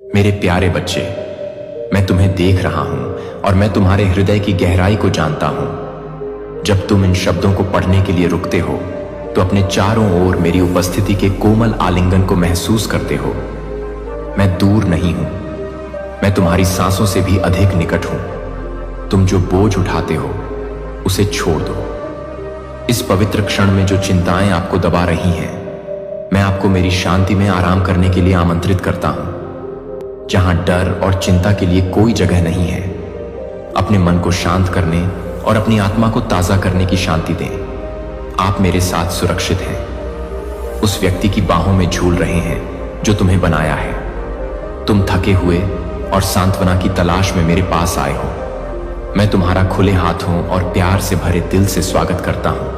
मेरे प्यारे बच्चे, मैं तुम्हें देख रहा हूं और मैं तुम्हारे हृदय की गहराई को जानता हूं। जब तुम इन शब्दों को पढ़ने के लिए रुकते हो तो अपने चारों ओर मेरी उपस्थिति के कोमल आलिंगन को महसूस करते हो। मैं दूर नहीं हूं, मैं तुम्हारी सांसों से भी अधिक निकट हूं। तुम जो बोझ उठाते हो उसे छोड़ दो। इस पवित्र क्षण में जो चिंताएं आपको दबा रही हैं, मैं आपको मेरी शांति में आराम करने के लिए आमंत्रित करता हूं, जहां डर और चिंता के लिए कोई जगह नहीं है। अपने मन को शांत करने और अपनी आत्मा को ताजा करने की शांति दें। आप मेरे साथ सुरक्षित हैं, उस व्यक्ति की बाहों में झूल रहे हैं जो तुम्हें बनाया है। तुम थके हुए और सांत्वना की तलाश में मेरे पास आए हो। मैं तुम्हारा खुले हाथों और प्यार से भरे दिल से स्वागत करता हूं।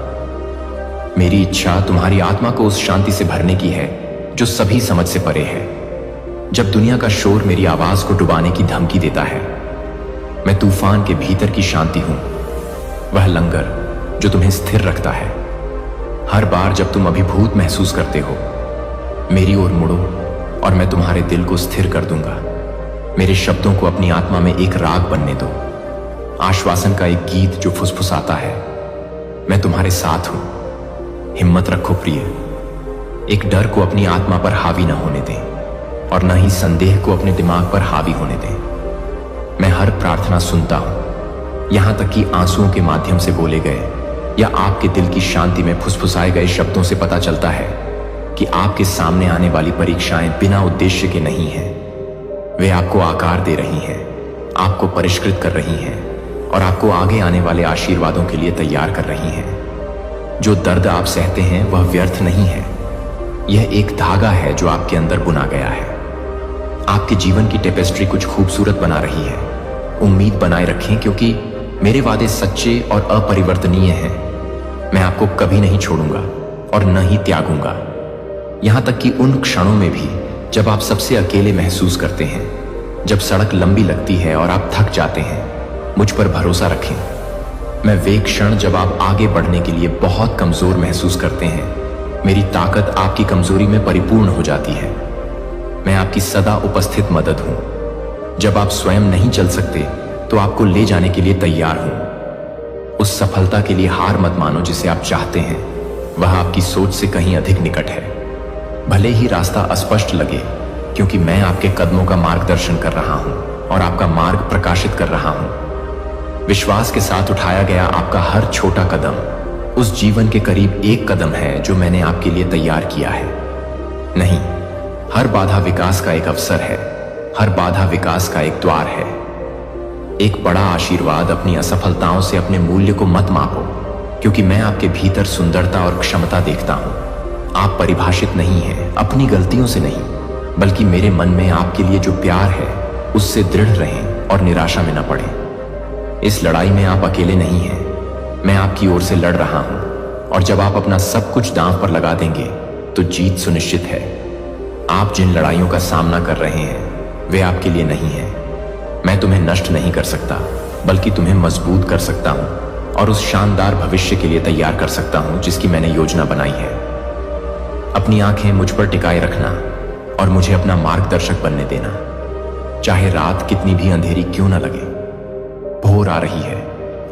मेरी इच्छा तुम्हारी आत्मा को उस शांति से भरने की है जो सभी समझ से परे है। जब दुनिया का शोर मेरी आवाज को डुबाने की धमकी देता है, मैं तूफान के भीतर की शांति हूं, वह लंगर जो तुम्हें स्थिर रखता है। हर बार जब तुम अभिभूत महसूस करते हो, मेरी ओर मुड़ो और मैं तुम्हारे दिल को स्थिर कर दूंगा। मेरे शब्दों को अपनी आत्मा में एक राग बनने दो, आश्वासन का एक गीत जो फुसफुसाता है। मैं तुम्हारे साथ हूं, हिम्मत रखो प्रिय। एक डर को अपनी आत्मा पर हावी न होने दें और न ही संदेह को अपने दिमाग पर हावी होने दें। मैं हर प्रार्थना सुनता हूं, यहां तक कि आंसुओं के माध्यम से बोले गए या आपके दिल की शांति में फुसफुसाए गए शब्दों से पता चलता है कि आपके सामने आने वाली परीक्षाएं बिना उद्देश्य के नहीं हैं। वे आपको आकार दे रही हैं, आपको परिष्कृत कर रही हैं और आपको आगे आने वाले आशीर्वादों के लिए तैयार कर रही हैं। जो दर्द आप सहते हैं वह व्यर्थ नहीं है, यह एक धागा है जो आपके अंदर बुना गया है। आपके जीवन की टेपेस्ट्री कुछ खूबसूरत बना रही है। उम्मीद बनाए रखें, क्योंकि मेरे वादे सच्चे और अपरिवर्तनीय हैं। मैं आपको कभी नहीं छोड़ूंगा और न ही त्यागूंगा। यहां तक कि उन क्षणों में भी जब आप सबसे अकेले महसूस करते हैं, जब सड़क लंबी लगती है और आप थक जाते हैं, मुझ पर भरोसा रखें। मैं वे क्षण जब आप आगे बढ़ने के लिए बहुत कमजोर महसूस करते हैं, मेरी ताकत आपकी कमजोरी में परिपूर्ण हो जाती है। मैं आपकी सदा उपस्थित मदद हूं। जब आप स्वयं नहीं चल सकते तो आपको ले जाने के लिए तैयार हूं। उस सफलता के लिए हार मत मानो जिसे आप चाहते हैं, वह आपकी सोच से कहीं अधिक निकट है। भले ही रास्ता अस्पष्ट लगे, क्योंकि मैं आपके कदमों का मार्गदर्शन कर रहा हूं और आपका मार्ग प्रकाशित कर रहा हूं। विश्वास के साथ उठाया गया आपका हर छोटा कदम उस जीवन के करीब एक कदम है जो मैंने आपके लिए तैयार किया है। नहीं, हर बाधा विकास का एक अवसर है, हर बाधा विकास का एक द्वार है। एक बड़ा आशीर्वाद अपनी असफलताओं से अपने मूल्य को मत मापो, क्योंकि मैं आपके भीतर सुंदरता और क्षमता देखता हूं। आप परिभाषित नहीं हैं, अपनी गलतियों से नहीं, बल्कि मेरे मन में आपके लिए जो प्यार है उससे दृढ़ रहें और निराशा में न पड़ें। इस लड़ाई में आप अकेले नहीं हैं, मैं आपकी ओर से लड़ रहा हूं और जब आप अपना सब कुछ दांव पर लगा देंगे तो जीत सुनिश्चित है। आप जिन लड़ाइयों का सामना कर रहे हैं वे आपके लिए नहीं हैं। मैं तुम्हें नष्ट नहीं कर सकता, बल्कि तुम्हें मजबूत कर सकता हूं और उस शानदार भविष्य के लिए तैयार कर सकता हूं जिसकी मैंने योजना बनाई है। अपनी आंखें मुझ पर टिकाए रखना और मुझे अपना मार्गदर्शक बनने देना। चाहे रात कितनी भी अंधेरी क्यों न लगे, भोर आ रही है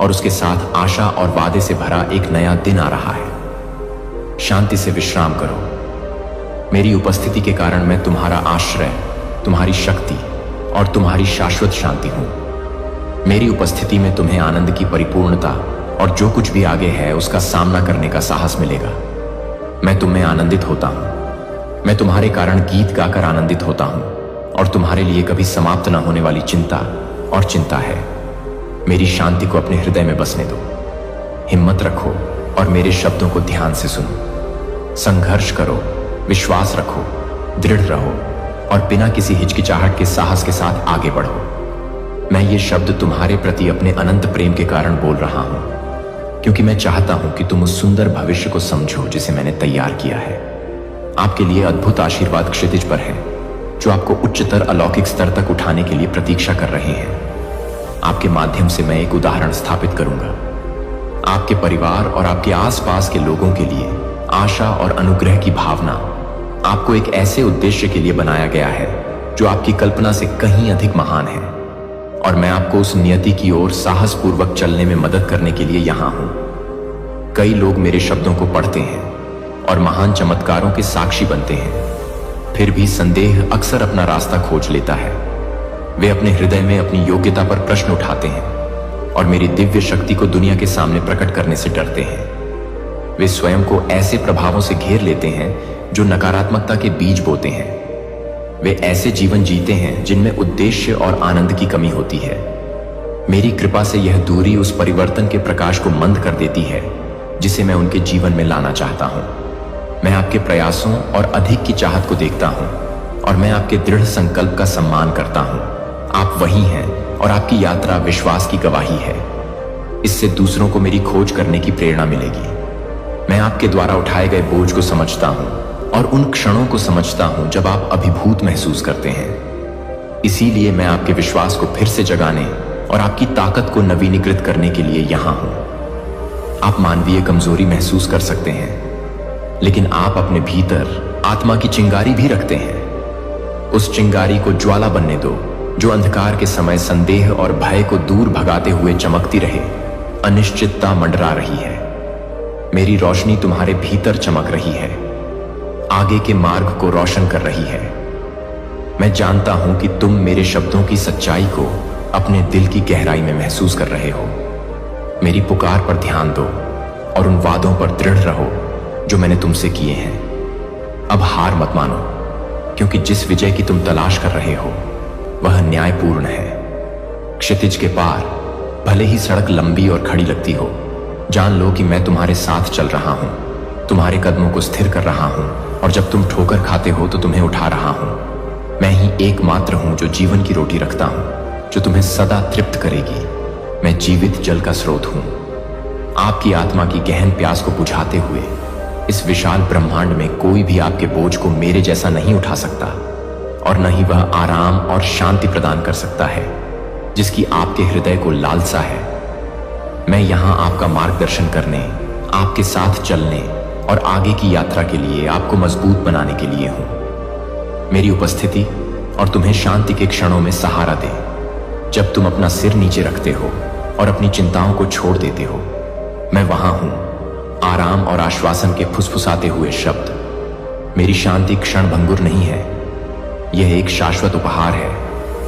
और उसके साथ आशा और वादे से भरा एक नया दिन आ रहा है। शांति से विश्राम करो। मेरी उपस्थिति के कारण मैं तुम्हारा आश्रय, तुम्हारी शक्ति और तुम्हारी शाश्वत शांति हूं। मेरी उपस्थिति में तुम्हें आनंद की परिपूर्णता और जो कुछ भी आगे है उसका सामना करने का साहस मिलेगा। मैं तुम में आनंदित होता हूं। मैं तुम्हारे कारण गीत गाकर आनंदित होता हूं और तुम्हारे लिए कभी समाप्त न होने वाली चिंता है। मेरी शांति को अपने हृदय में बसने दो। हिम्मत रखो और मेरे शब्दों को ध्यान से सुनो। संघर्ष करो, विश्वास रखो, दृढ़ रहो और बिना किसी हिचकिचाहट के साहस के साथ आगे बढ़ो। मैं ये शब्द तुम्हारे प्रति अपने अनंत प्रेम के कारण बोल रहा हूं, क्योंकि मैं चाहता हूं कि तुम उस सुंदर भविष्य को समझो जिसे मैंने तैयार किया है। आपके लिए अद्भुत आशीर्वाद क्षितिज पर हैं, जो आपको उच्चतर अलौकिक स्तर तक उठाने के लिए प्रतीक्षा कर रहे हैं। आपके माध्यम से मैं एक उदाहरण स्थापित करूंगा। आपके परिवार और आपके आसपास के लोगों के लिए आशा और अनुग्रह की भावना आपको एक ऐसे उद्देश्य के लिए बनाया गया है जो आपकी कल्पना से कहीं अधिक महान है, और मैं आपको उस नियति की ओर साहसपूर्वक चलने में मदद करने के लिए यहां हूं। कई लोग मेरे शब्दों को पढ़ते हैं और महान चमत्कारों के साक्षी बनते हैं, फिर भी संदेह अक्सर अपना रास्ता खोज लेता है। वे अपने हृदय में अपनी योग्यता पर प्रश्न उठाते हैं और मेरी दिव्य शक्ति को दुनिया के सामने प्रकट करने से डरते हैं। वे स्वयं को ऐसे प्रभावों से घेर लेते हैं जो नकारात्मकता के बीज बोते हैं। वे ऐसे जीवन जीते हैं जिनमें उद्देश्य और आनंद की कमी होती है। मेरी कृपा से यह दूरी उस परिवर्तन के प्रकाश को मंद कर देती है जिसे मैं उनके जीवन में लाना चाहता हूं। मैं आपके प्रयासों और अधिक की चाहत को देखता हूं और मैं आपके दृढ़ संकल्प का सम्मान करता हूं। आप वही हैं और आपकी यात्रा विश्वास की गवाही है। इससे दूसरों को मेरी खोज करने की प्रेरणा मिलेगी। मैं आपके द्वारा उठाए गए बोझ को समझता हूं और उन क्षणों को समझता हूं जब आप अभिभूत महसूस करते हैं। इसीलिए मैं आपके विश्वास को फिर से जगाने और आपकी ताकत को नवीनीकृत करने के लिए यहां हूं। आप मानवीय कमजोरी महसूस कर सकते हैं, लेकिन आप अपने भीतर आत्मा की चिंगारी भी रखते हैं। उस चिंगारी को ज्वाला बनने दो जो अंधकार के समय संदेह और भय को दूर भगाते हुए चमकती रहे। अनिश्चितता मंडरा रही है, मेरी रोशनी तुम्हारे भीतर चमक रही है, आगे के मार्ग को रोशन कर रही है। मैं जानता हूं कि तुम मेरे शब्दों की सच्चाई को अपने दिल की गहराई में महसूस कर रहे हो। मेरी पुकार पर ध्यान दो और उन वादों पर दृढ़ रहो जो मैंने तुमसे किए हैं। अब हार मत मानो, क्योंकि जिस विजय की तुम तलाश कर रहे हो वह न्यायपूर्ण है। क्षितिज के पार भले ही सड़क लंबी और खड़ी लगती हो, जान लो कि मैं तुम्हारे साथ चल रहा हूं, तुम्हारे कदमों को स्थिर कर रहा हूं, और जब तुम ठोकर खाते हो तो तुम्हें उठा रहा हूं। मैं ही एकमात्र हूं जो जीवन की रोटी रखता हूं, जो तुम्हें सदा तृप्त करेगी। मैं जीवित जल का स्रोत हूं, आपकी आत्मा की गहन प्यास को बुझाते हुए। इस विशाल ब्रह्मांड में कोई भी आपके बोझ को मेरे जैसा नहीं उठा सकता, और न ही वह आराम और शांति प्रदान कर सकता है जिसकी आपके हृदय को लालसा है। मैं यहां आपका मार्गदर्शन करने, आपके साथ चलने और आगे की यात्रा के लिए आपको मजबूत बनाने के लिए हूं। मेरी उपस्थिति और तुम्हें शांति के क्षणों में सहारा दे। जब तुम अपना सिर नीचे रखते हो और अपनी चिंताओं को छोड़ देते हो, मैं वहां हूं, आराम और आश्वासन के फुसफुसाते हुए शब्द। मेरी शांति क्षण भंगुर नहीं है, यह एक शाश्वत उपहार है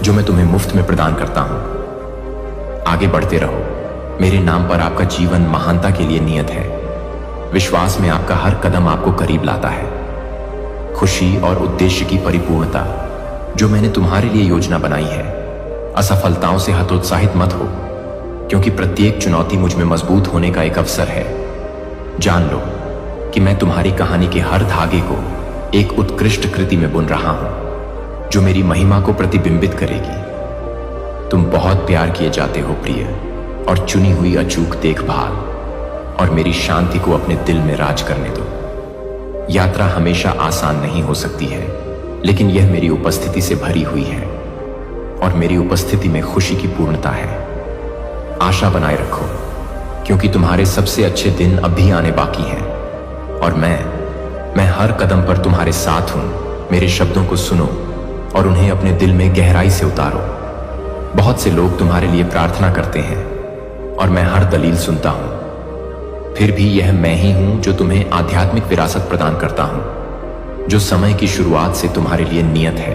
जो मैं तुम्हें मुफ्त में प्रदान करता हूं। आगे बढ़ते रहो, मेरे नाम पर आपका जीवन महानता के लिए नियत है। विश्वास में आपका हर कदम आपको करीब लाता है। खुशी और उद्देश्य की परिपूर्णता जो मैंने तुम्हारे लिए योजना बनाई है। असफलताओं से हतोत्साहित मत हो, क्योंकि प्रत्येक चुनौती मुझ में मजबूत होने का एक अवसर है। जान लो कि मैं तुम्हारी कहानी के हर धागे को एक उत्कृष्ट कृति में बुन रहा हूं जो मेरी महिमा को प्रतिबिंबित करेगी। तुम बहुत प्यार किए जाते हो प्रिय, और चुनी हुई अचूक देखभाल और मेरी शांति को अपने दिल में राज करने दो। यात्रा हमेशा आसान नहीं हो सकती है, लेकिन यह मेरी उपस्थिति से भरी हुई है, और मेरी उपस्थिति में खुशी की पूर्णता है। आशा बनाए रखो, क्योंकि तुम्हारे सबसे अच्छे दिन अब भी आने बाकी हैं, और मैं हर कदम पर तुम्हारे साथ हूं। मेरे शब्दों को सुनो और उन्हें अपने दिल में गहराई से उतारो। बहुत से लोग तुम्हारे लिए प्रार्थना करते हैं और मैं हर दलील सुनता हूं, फिर भी यह मैं ही हूं जो तुम्हें आध्यात्मिक विरासत प्रदान करता हूं, जो समय की शुरुआत से तुम्हारे लिए नियत है।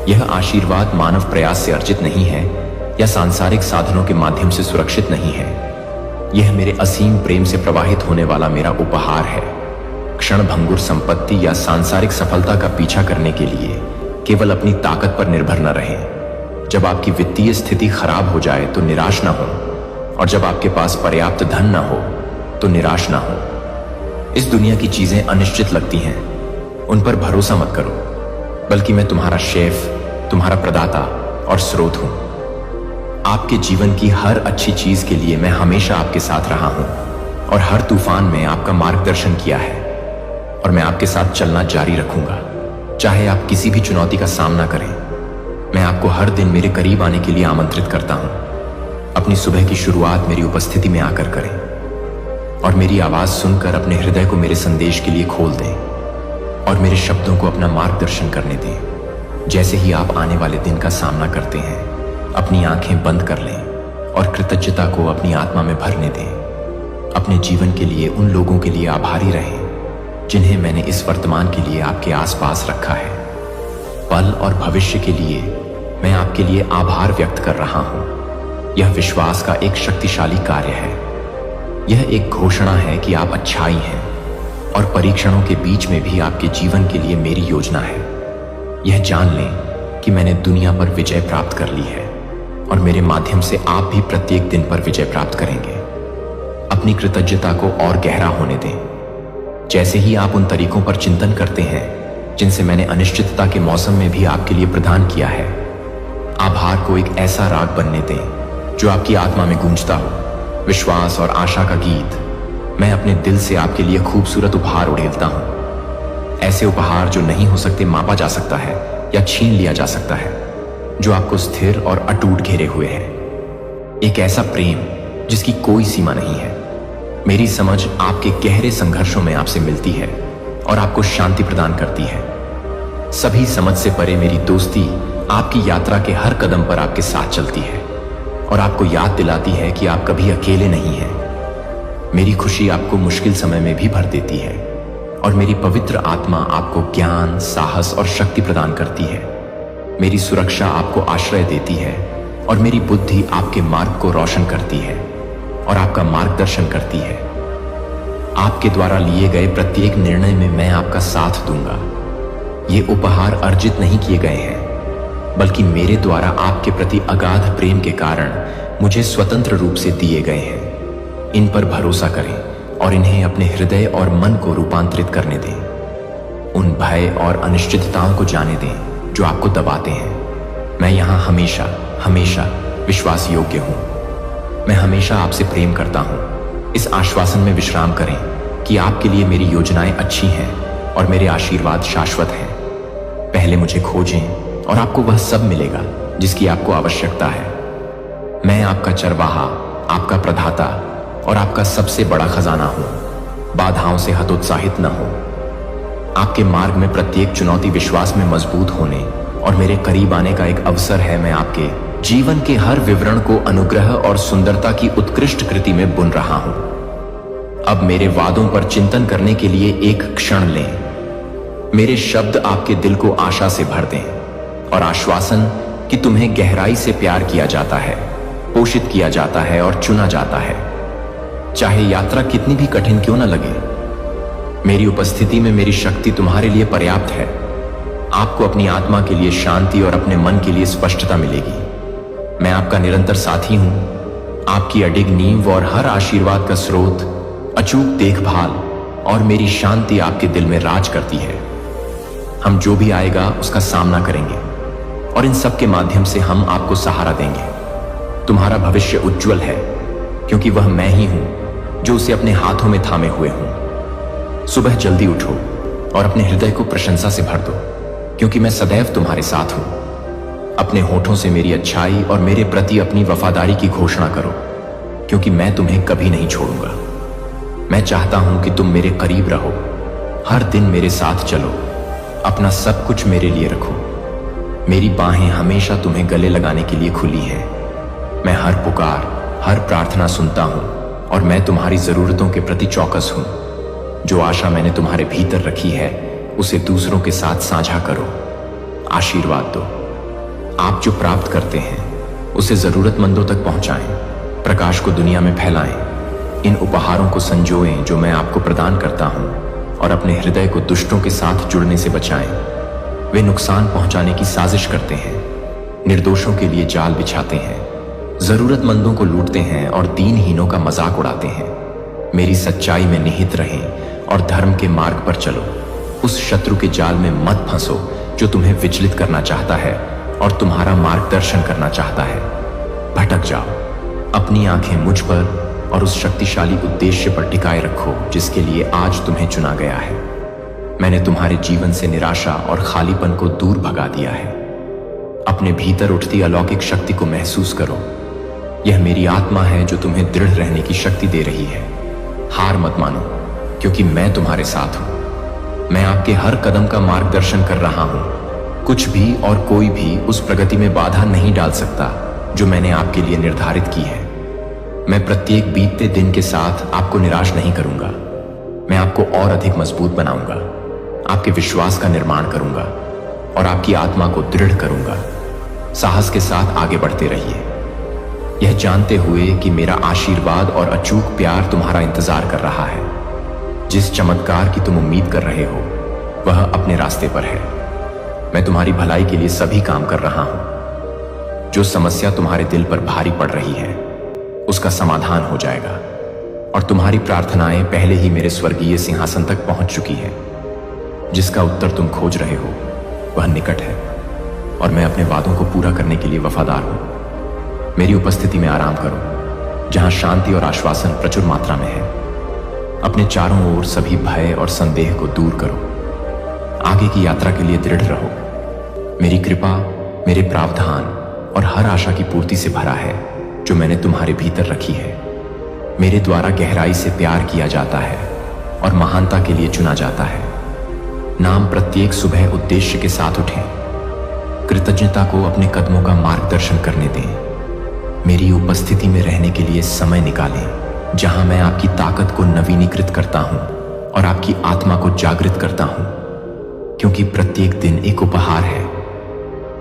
यह आशीर्वाद मानव प्रयास से अर्जित नहीं है या सांसारिक साधनों के माध्यम से सुरक्षित नहीं है। यह मेरे असीम प्रेम से प्रवाहित होने वाला मेरा उपहार है। क्षणभंगुर संपत्ति या सांसारिक सफलता का पीछा करने के लिए केवल अपनी ताकत पर निर्भर न रहें। जब आपकी वित्तीय स्थिति खराब हो जाए तो निराश ना हो, और जब आपके पास पर्याप्त धन ना हो तो निराश ना हो। इस दुनिया की चीजें अनिश्चित लगती हैं, उन पर भरोसा मत करो, बल्कि मैं तुम्हारा शेफ, तुम्हारा प्रदाता और स्रोत हूं। आपके जीवन की हर अच्छी चीज के लिए मैं हमेशा आपके साथ रहा हूं, और हर तूफान में आपका मार्गदर्शन किया है, और मैं आपके साथ चलना जारी रखूंगा, चाहे आप किसी भी चुनौती का सामना करें। मैं आपको हर दिन मेरे करीब आने के लिए आमंत्रित करता हूं। अपनी सुबह की शुरुआत मेरी उपस्थिति में आकर करें, और मेरी आवाज सुनकर अपने हृदय को मेरे संदेश के लिए खोल दें, और मेरे शब्दों को अपना मार्गदर्शन करने दें। जैसे ही आप आने वाले दिन का सामना करते हैं, अपनी आंखें बंद कर लें और कृतज्ञता को अपनी आत्मा में भरने दें। अपने जीवन के लिए उन लोगों के लिए आभारी रहें जिन्हें मैंने इस वर्तमान के लिए आपके आसपास रखा है। पल और भविष्य के लिए मैं आपके लिए आभार व्यक्त कर रहा हूं। यह विश्वास का एक शक्तिशाली कार्य है। यह एक घोषणा है कि आप अच्छाई हैं और परीक्षणों के बीच में भी आपके जीवन के लिए मेरी योजना है। यह जान लें कि मैंने दुनिया पर विजय प्राप्त कर ली है और मेरे माध्यम से आप भी प्रत्येक दिन पर विजय प्राप्त करेंगे। अपनी कृतज्ञता को और गहरा होने दें। जैसे ही आप उन तरीकों पर चिंतन करते हैं जिनसे मैंने अनिश्चितता के मौसम में भी आपके लिए प्रदान किया है, आभार को एक ऐसा राग बनने दें जो आपकी आत्मा में गूंजता हो। विश्वास और आशा का गीत मैं अपने दिल से आपके लिए खूबसूरत उपहार उड़ेलता हूं। ऐसे उपहार जो नहीं हो सकते मापा जा सकता है या छीन लिया जा सकता है, जो आपको स्थिर और अटूट घेरे हुए है। एक ऐसा प्रेम जिसकी कोई सीमा नहीं है। मेरी समझ आपके गहरे संघर्षों में आपसे मिलती है और आपको शांति प्रदान करती है। सभी समझ से परे मेरी दोस्ती आपकी यात्रा के हर कदम पर आपके साथ चलती है और आपको याद दिलाती है कि आप कभी अकेले नहीं हैं। मेरी खुशी आपको मुश्किल समय में भी भर देती है और मेरी पवित्र आत्मा आपको ज्ञान, साहस और शक्ति प्रदान करती है। मेरी सुरक्षा आपको आश्रय देती है और मेरी बुद्धि आपके मार्ग को रोशन करती है और आपका मार्गदर्शन करती है। आपके द्वारा लिए गए प्रत्येक निर्णय में मैं आपका साथ दूंगा। ये उपहार अर्जित नहीं किए गए हैं, बल्कि मेरे द्वारा आपके प्रति अगाध प्रेम के कारण मुझे स्वतंत्र रूप से दिए गए हैं। इन पर भरोसा करें और इन्हें अपने हृदय और मन को रूपांतरित करने दें। उन भय और अनिश्चितताओं को जाने दें जो आपको दबाते हैं। मैं यहाँ हमेशा हमेशा विश्वास योग्य हूँ। मैं हमेशा आपसे प्रेम करता हूँ। इस आश्वासन में विश्राम करें कि आपके लिए मेरी योजनाएं अच्छी हैं और मेरे आशीर्वाद शाश्वत हैं। पहले मुझे खोजें और आपको वह सब मिलेगा जिसकी आपको आवश्यकता है। मैं आपका चरवाहा, आपका प्रदाता और आपका सबसे बड़ा खजाना हूं। बाधाओं से हतोत्साहित न हो। आपके मार्ग में प्रत्येक चुनौती विश्वास में मजबूत होने और मेरे करीब आने का एक अवसर है। मैं आपके जीवन के हर विवरण को अनुग्रह और सुंदरता की उत्कृष्ट कृति में बुन रहा हूं। अब मेरे वादों पर चिंतन करने के लिए एक क्षण लें। मेरे शब्द आपके दिल को आशा से भर दें और आश्वासन कि तुम्हें गहराई से प्यार किया जाता है, पोषित किया जाता है और चुना जाता है। चाहे यात्रा कितनी भी कठिन क्यों न लगे, मेरी उपस्थिति में मेरी शक्ति तुम्हारे लिए पर्याप्त है। आपको अपनी आत्मा के लिए शांति और अपने मन के लिए स्पष्टता मिलेगी। मैं आपका निरंतर साथी हूं, आपकी अडिग नींव और हर आशीर्वाद का स्रोत, अचूक देखभाल और मेरी शांति आपके दिल में राज करती है। हम जो भी आएगा उसका सामना करेंगे और इन सब के माध्यम से हम आपको सहारा देंगे। तुम्हारा भविष्य उज्जवल है क्योंकि वह मैं ही हूं जो उसे अपने हाथों में थामे हुए हूं। सुबह जल्दी उठो और अपने हृदय को प्रशंसा से भर दो क्योंकि मैं सदैव तुम्हारे साथ हूं। अपने होठों से मेरी अच्छाई और मेरे प्रति अपनी वफादारी की घोषणा करो क्योंकि मैं तुम्हें कभी नहीं छोड़ूंगा। मैं चाहता हूं कि तुम मेरे करीब रहो, हर दिन मेरे साथ चलो, अपना सब कुछ मेरे लिए रखो। मेरी बाहें हमेशा तुम्हें गले लगाने के लिए खुली हैं। मैं हर पुकार, हर प्रार्थना सुनता हूं और मैं तुम्हारी जरूरतों के प्रति चौकस हूं। जो आशा मैंने तुम्हारे भीतर रखी है उसे दूसरों के साथ साझा करो। आशीर्वाद दो। आप जो प्राप्त करते हैं उसे जरूरतमंदों तक पहुंचाएं, प्रकाश को दुनिया में फैलाएं। इन उपहारों को संजोएं जो मैं आपको प्रदान करता हूं और अपने हृदय को दुष्टों के साथ जुड़ने से बचाएं। वे नुकसान पहुंचाने की साजिश करते हैं, निर्दोषों के लिए जाल बिछाते हैं, जरूरतमंदों को लूटते हैं और दीनहीनों का मजाक उड़ाते हैं। मेरी सच्चाई में निहित रहें और धर्म के मार्ग पर चलो। उस शत्रु के जाल में मत फंसो जो तुम्हें विचलित करना चाहता है और तुम्हारा मार्गदर्शन करना चाहता है। भटक जाओ। अपनी आंखें मुझ पर और उस शक्तिशाली उद्देश्य पर टिकाए रखो जिसके लिए आज तुम्हें चुना गया है। मैंने तुम्हारे जीवन से निराशा और खालीपन को दूर भगा दिया है। अपने भीतर उठती अलौकिक शक्ति को महसूस करो। यह मेरी आत्मा है जो तुम्हें दृढ़ रहने की शक्ति दे रही है। हार मत मानो क्योंकि मैं तुम्हारे साथ हूं। मैं आपके हर कदम का मार्गदर्शन कर रहा हूं। कुछ भी और कोई भी उस प्रगति में बाधा नहीं डाल सकता जो मैंने आपके लिए निर्धारित की है। मैं प्रत्येक बीतते दिन के साथ आपको निराश नहीं करूंगा। मैं आपको और अधिक मजबूत बनाऊंगा, आपके विश्वास का निर्माण करूंगा और आपकी आत्मा को दृढ़ करूंगा। साहस के साथ आगे बढ़ते रहिए, यह जानते हुए कि मेरा आशीर्वाद और अचूक प्यार तुम्हारा इंतजार कर रहा है। जिस चमत्कार की तुम उम्मीद कर रहे हो वह अपने रास्ते पर है। मैं तुम्हारी भलाई के लिए सभी काम कर रहा हूं। जो समस्या तुम्हारे दिल पर भारी पड़ रही है उसका समाधान हो जाएगा और तुम्हारी प्रार्थनाएं पहले ही मेरे स्वर्गीय सिंहासन तक पहुंच चुकी है। जिसका उत्तर तुम खोज रहे हो वह निकट है और मैं अपने वादों को पूरा करने के लिए वफादार हूं। मेरी उपस्थिति में आराम करो, जहां शांति और आश्वासन प्रचुर मात्रा में है। अपने चारों ओर सभी भय और संदेह को दूर करो। आगे की यात्रा के लिए दृढ़ रहो। मेरी कृपा मेरे प्रावधान और हर आशा की पूर्ति से भरा है जो मैंने तुम्हारे भीतर रखी है। मेरे द्वारा गहराई से प्यार किया जाता है और महानता के लिए चुना जाता है। नाम प्रत्येक सुबह उद्देश्य के साथ उठें। कृतज्ञता को अपने कदमों का मार्गदर्शन करने दें। मेरी उपस्थिति में रहने के लिए समय निकालें, जहां मैं आपकी ताकत को नवीनीकृत करता हूं और आपकी आत्मा को जागृत करता हूं, क्योंकि प्रत्येक दिन एक उपहार है।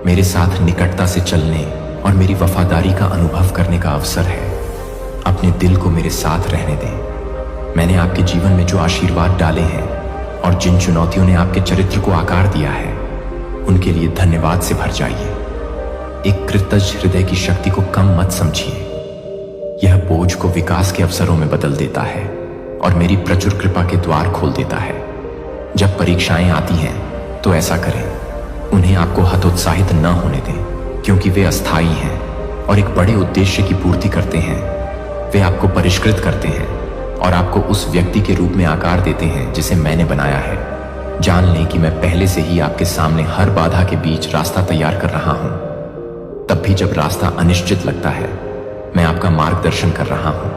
मेरे साथ निकटता से चलने और मेरी वफादारी का अनुभव करने का अवसर है। अपने दिल को मेरे साथ रहने दें। मैंने आपके जीवन में जो आशीर्वाद डाले हैं और जिन चुनौतियों ने आपके चरित्र को आकार दिया है उनके लिए धन्यवाद से भर जाइए। एक कृतज्ञ हृदय की शक्ति को कम मत समझिए। यह बोझ को विकास के अवसरों में बदल देता है और मेरी प्रचुर कृपा के द्वार खोल देता है। जब परीक्षाएं आती हैं तो ऐसा करें, उन्हें आपको हतोत्साहित न होने दें, क्योंकि वे अस्थायी हैं और एक बड़े उद्देश्य की पूर्ति करते हैं। वे आपको परिष्कृत करते हैं और आपको उस व्यक्ति के रूप में आकार देते हैं जिसे मैंने बनाया है। जान लें कि मैं पहले से ही आपके सामने हर बाधा के बीच रास्ता तैयार कर रहा हूं। तब भी जब रास्ता अनिश्चित लगता है, मैं आपका मार्गदर्शन कर रहा हूं।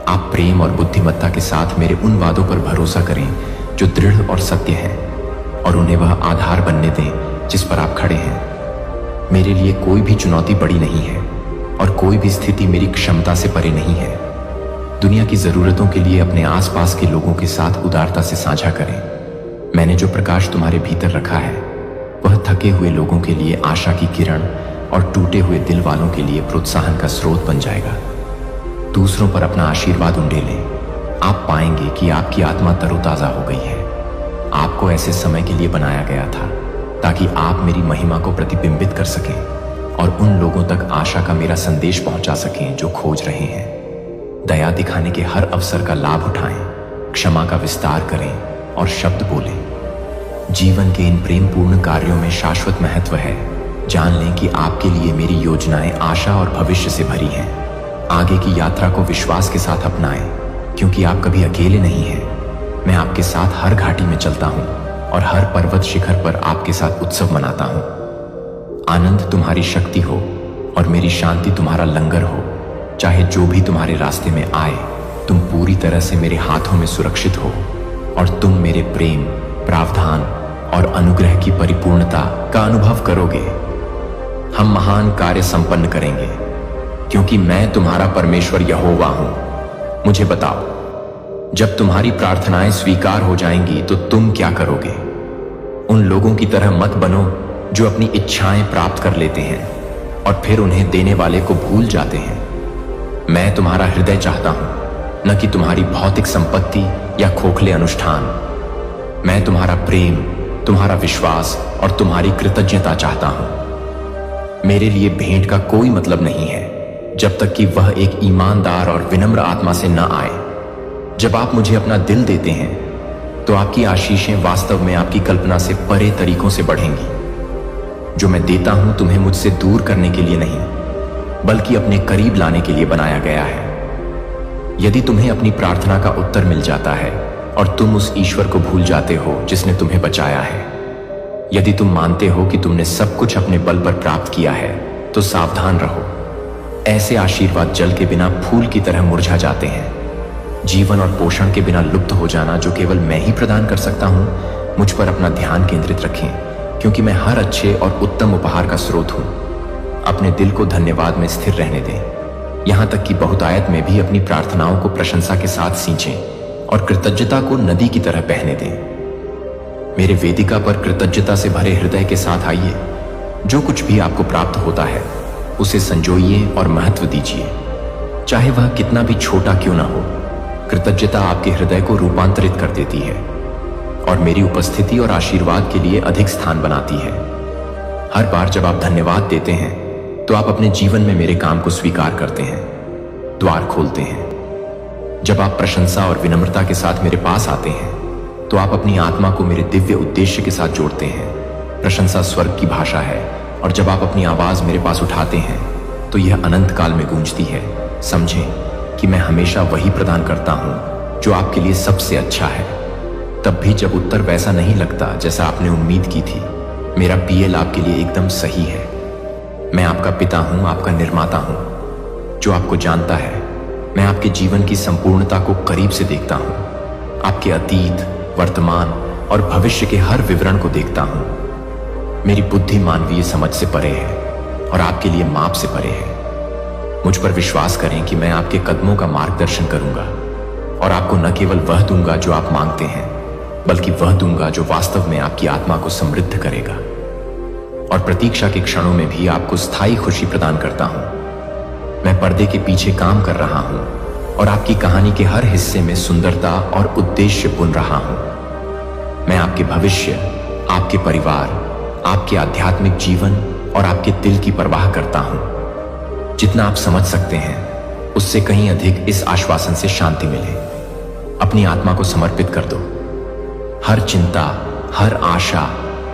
आप प्रेम और बुद्धिमत्ता के साथ मेरे उन वादों पर भरोसा करें जो दृढ़ और सत्य हैं, और उन्हें वह आधार बनने दें जिस पर आप खड़े हैं। मेरे लिए कोई भी चुनौती बड़ी नहीं है और कोई भी स्थिति मेरी क्षमता से परे नहीं है। दुनिया की जरूरतों के लिए अपने आसपास के लोगों के साथ उदारता से साझा करें। मैंने जो प्रकाश तुम्हारे भीतर रखा है वह थके हुए लोगों के लिए आशा की किरण और टूटे हुए दिल वालों के लिए प्रोत्साहन का स्रोत बन जाएगा। दूसरों पर अपना आशीर्वाद उंडेलें। आप पाएंगे कि आपकी आत्मा तरोताजा हो गई है। आपको ऐसे समय के लिए बनाया गया था ताकि आप मेरी महिमा को प्रतिबिंबित कर सकें और उन लोगों तक आशा का मेरा संदेश पहुंचा सकें जो खोज रहे हैं। दया दिखाने के हर अवसर का लाभ उठाएं, क्षमा का विस्तार करें और शब्द बोलें। जीवन के इन प्रेमपूर्ण कार्यों में शाश्वत महत्व है। जान लें कि आपके लिए मेरी योजनाएं आशा और भविष्य से भरी हैं। आगे की यात्रा को विश्वास के साथ अपनाएं, क्योंकि आप कभी अकेले नहीं हैं। मैं आपके साथ हर घाटी में चलता हूं और हर पर्वत शिखर पर आपके साथ उत्सव मनाता हूं। आनंद तुम्हारी शक्ति हो और मेरी शांति तुम्हारा लंगर हो। चाहे जो भी तुम्हारे रास्ते में आए, तुम पूरी तरह से मेरे हाथों में सुरक्षित हो और तुम मेरे प्रेम, प्रावधान और अनुग्रह की परिपूर्णता का अनुभव करोगे। हम महान कार्य संपन्न करेंगे, क्योंकि मैं तुम्हारा परमेश्वर यहोवा हूं। मुझे बताओ, जब तुम्हारी प्रार्थनाएं स्वीकार हो जाएंगी तो तुम क्या करोगे? उन लोगों की तरह मत बनो जो अपनी इच्छाएं प्राप्त कर लेते हैं और फिर उन्हें देने वाले को भूल जाते हैं। मैं तुम्हारा हृदय चाहता हूं, न कि तुम्हारी भौतिक संपत्ति या खोखले अनुष्ठान। मैं तुम्हारा प्रेम, तुम्हारा विश्वास और तुम्हारी कृतज्ञता चाहता हूं। मेरे लिए भेंट का कोई मतलब नहीं है जब तक कि वह एक ईमानदार और विनम्र आत्मा से न आए। जब आप मुझे अपना दिल देते हैं तो आपकी आशीषें वास्तव में आपकी कल्पना से परे तरीकों से बढ़ेंगी। जो मैं देता हूं तुम्हें मुझसे दूर करने के लिए नहीं, बल्कि अपने करीब लाने के लिए बनाया गया है। यदि तुम्हें अपनी प्रार्थना का उत्तर मिल जाता है और तुम उस ईश्वर को भूल जाते हो जिसने तुम्हें बचाया है, यदि तुम मानते हो कि तुमने सब कुछ अपने बल पर प्राप्त किया है, तो सावधान रहो। ऐसे आशीर्वाद जल के बिना फूल की तरह मुरझा जाते हैं। जीवन और पोषण के बिना लुप्त हो जाना जो केवल मैं ही प्रदान कर सकता हूं, मुझ पर अपना ध्यान केंद्रित रखें, क्योंकि मैं हर अच्छे और उत्तम उपहार का स्रोत हूं। अपने दिल को धन्यवाद में स्थिर रहने दें, यहां तक कि बहुतायत में भी अपनी प्रार्थनाओं को प्रशंसा के साथ सींचें और कृतज्ञता को नदी की तरह बहने दें। मेरे वेदिका पर कृतज्ञता से भरे हृदय के साथ आइए। जो कुछ भी आपको प्राप्त होता है उसे संजोइए और महत्व दीजिए, चाहे वह कितना भी छोटा क्यों ना हो। कृतज्ञता आपके हृदय को रूपांतरित कर देती है और मेरी उपस्थिति और आशीर्वाद के लिए अधिक स्थान बनाती है। हर बार जब आप धन्यवाद देते हैं तो आप अपने जीवन में मेरे काम को स्वीकार करते हैं, द्वार खोलते हैं। जब आप प्रशंसा और विनम्रता के साथ मेरे पास आते हैं तो आप अपनी आत्मा को मेरे दिव्य उद्देश्य के साथ जोड़ते हैं। प्रशंसा स्वर्ग की भाषा है और जब आप अपनी आवाज मेरे पास उठाते हैं तो यह अनंत काल में गूंजती है। समझें कि मैं हमेशा वही प्रदान करता हूं जो आपके लिए सबसे अच्छा है, तब भी जब उत्तर वैसा नहीं लगता जैसा आपने उम्मीद की थी। मेरा पीएल आपके लिए एकदम सही है। मैं आपका पिता हूं, आपका निर्माता हूं, जो आपको जानता है। मैं आपके जीवन की संपूर्णता को करीब से देखता हूं, आपके अतीत, वर्तमान और भविष्य के हर विवरण को देखता हूं। मेरी बुद्धि मानवीय समझ से परे है और आपके लिए माप से परे है। मुझ पर विश्वास करें कि मैं आपके कदमों का मार्गदर्शन करूंगा और आपको न केवल वह दूंगा जो आप मांगते हैं, बल्कि वह दूंगा जो वास्तव में आपकी आत्मा को समृद्ध करेगा और प्रतीक्षा के क्षणों में भी आपको स्थायी खुशी प्रदान करता हूं। मैं पर्दे के पीछे काम कर रहा हूं और आपकी कहानी के हर हिस्से में सुंदरता और उद्देश्य बुन रहा हूं। मैं आपके भविष्य, आपके परिवार, आपके आध्यात्मिक जीवन और आपके दिल की परवाह करता हूं। जितना आप समझ सकते हैं उससे कहीं अधिक इस आश्वासन से शांति मिले। अपनी आत्मा को समर्पित कर दो। हर चिंता, हर आशा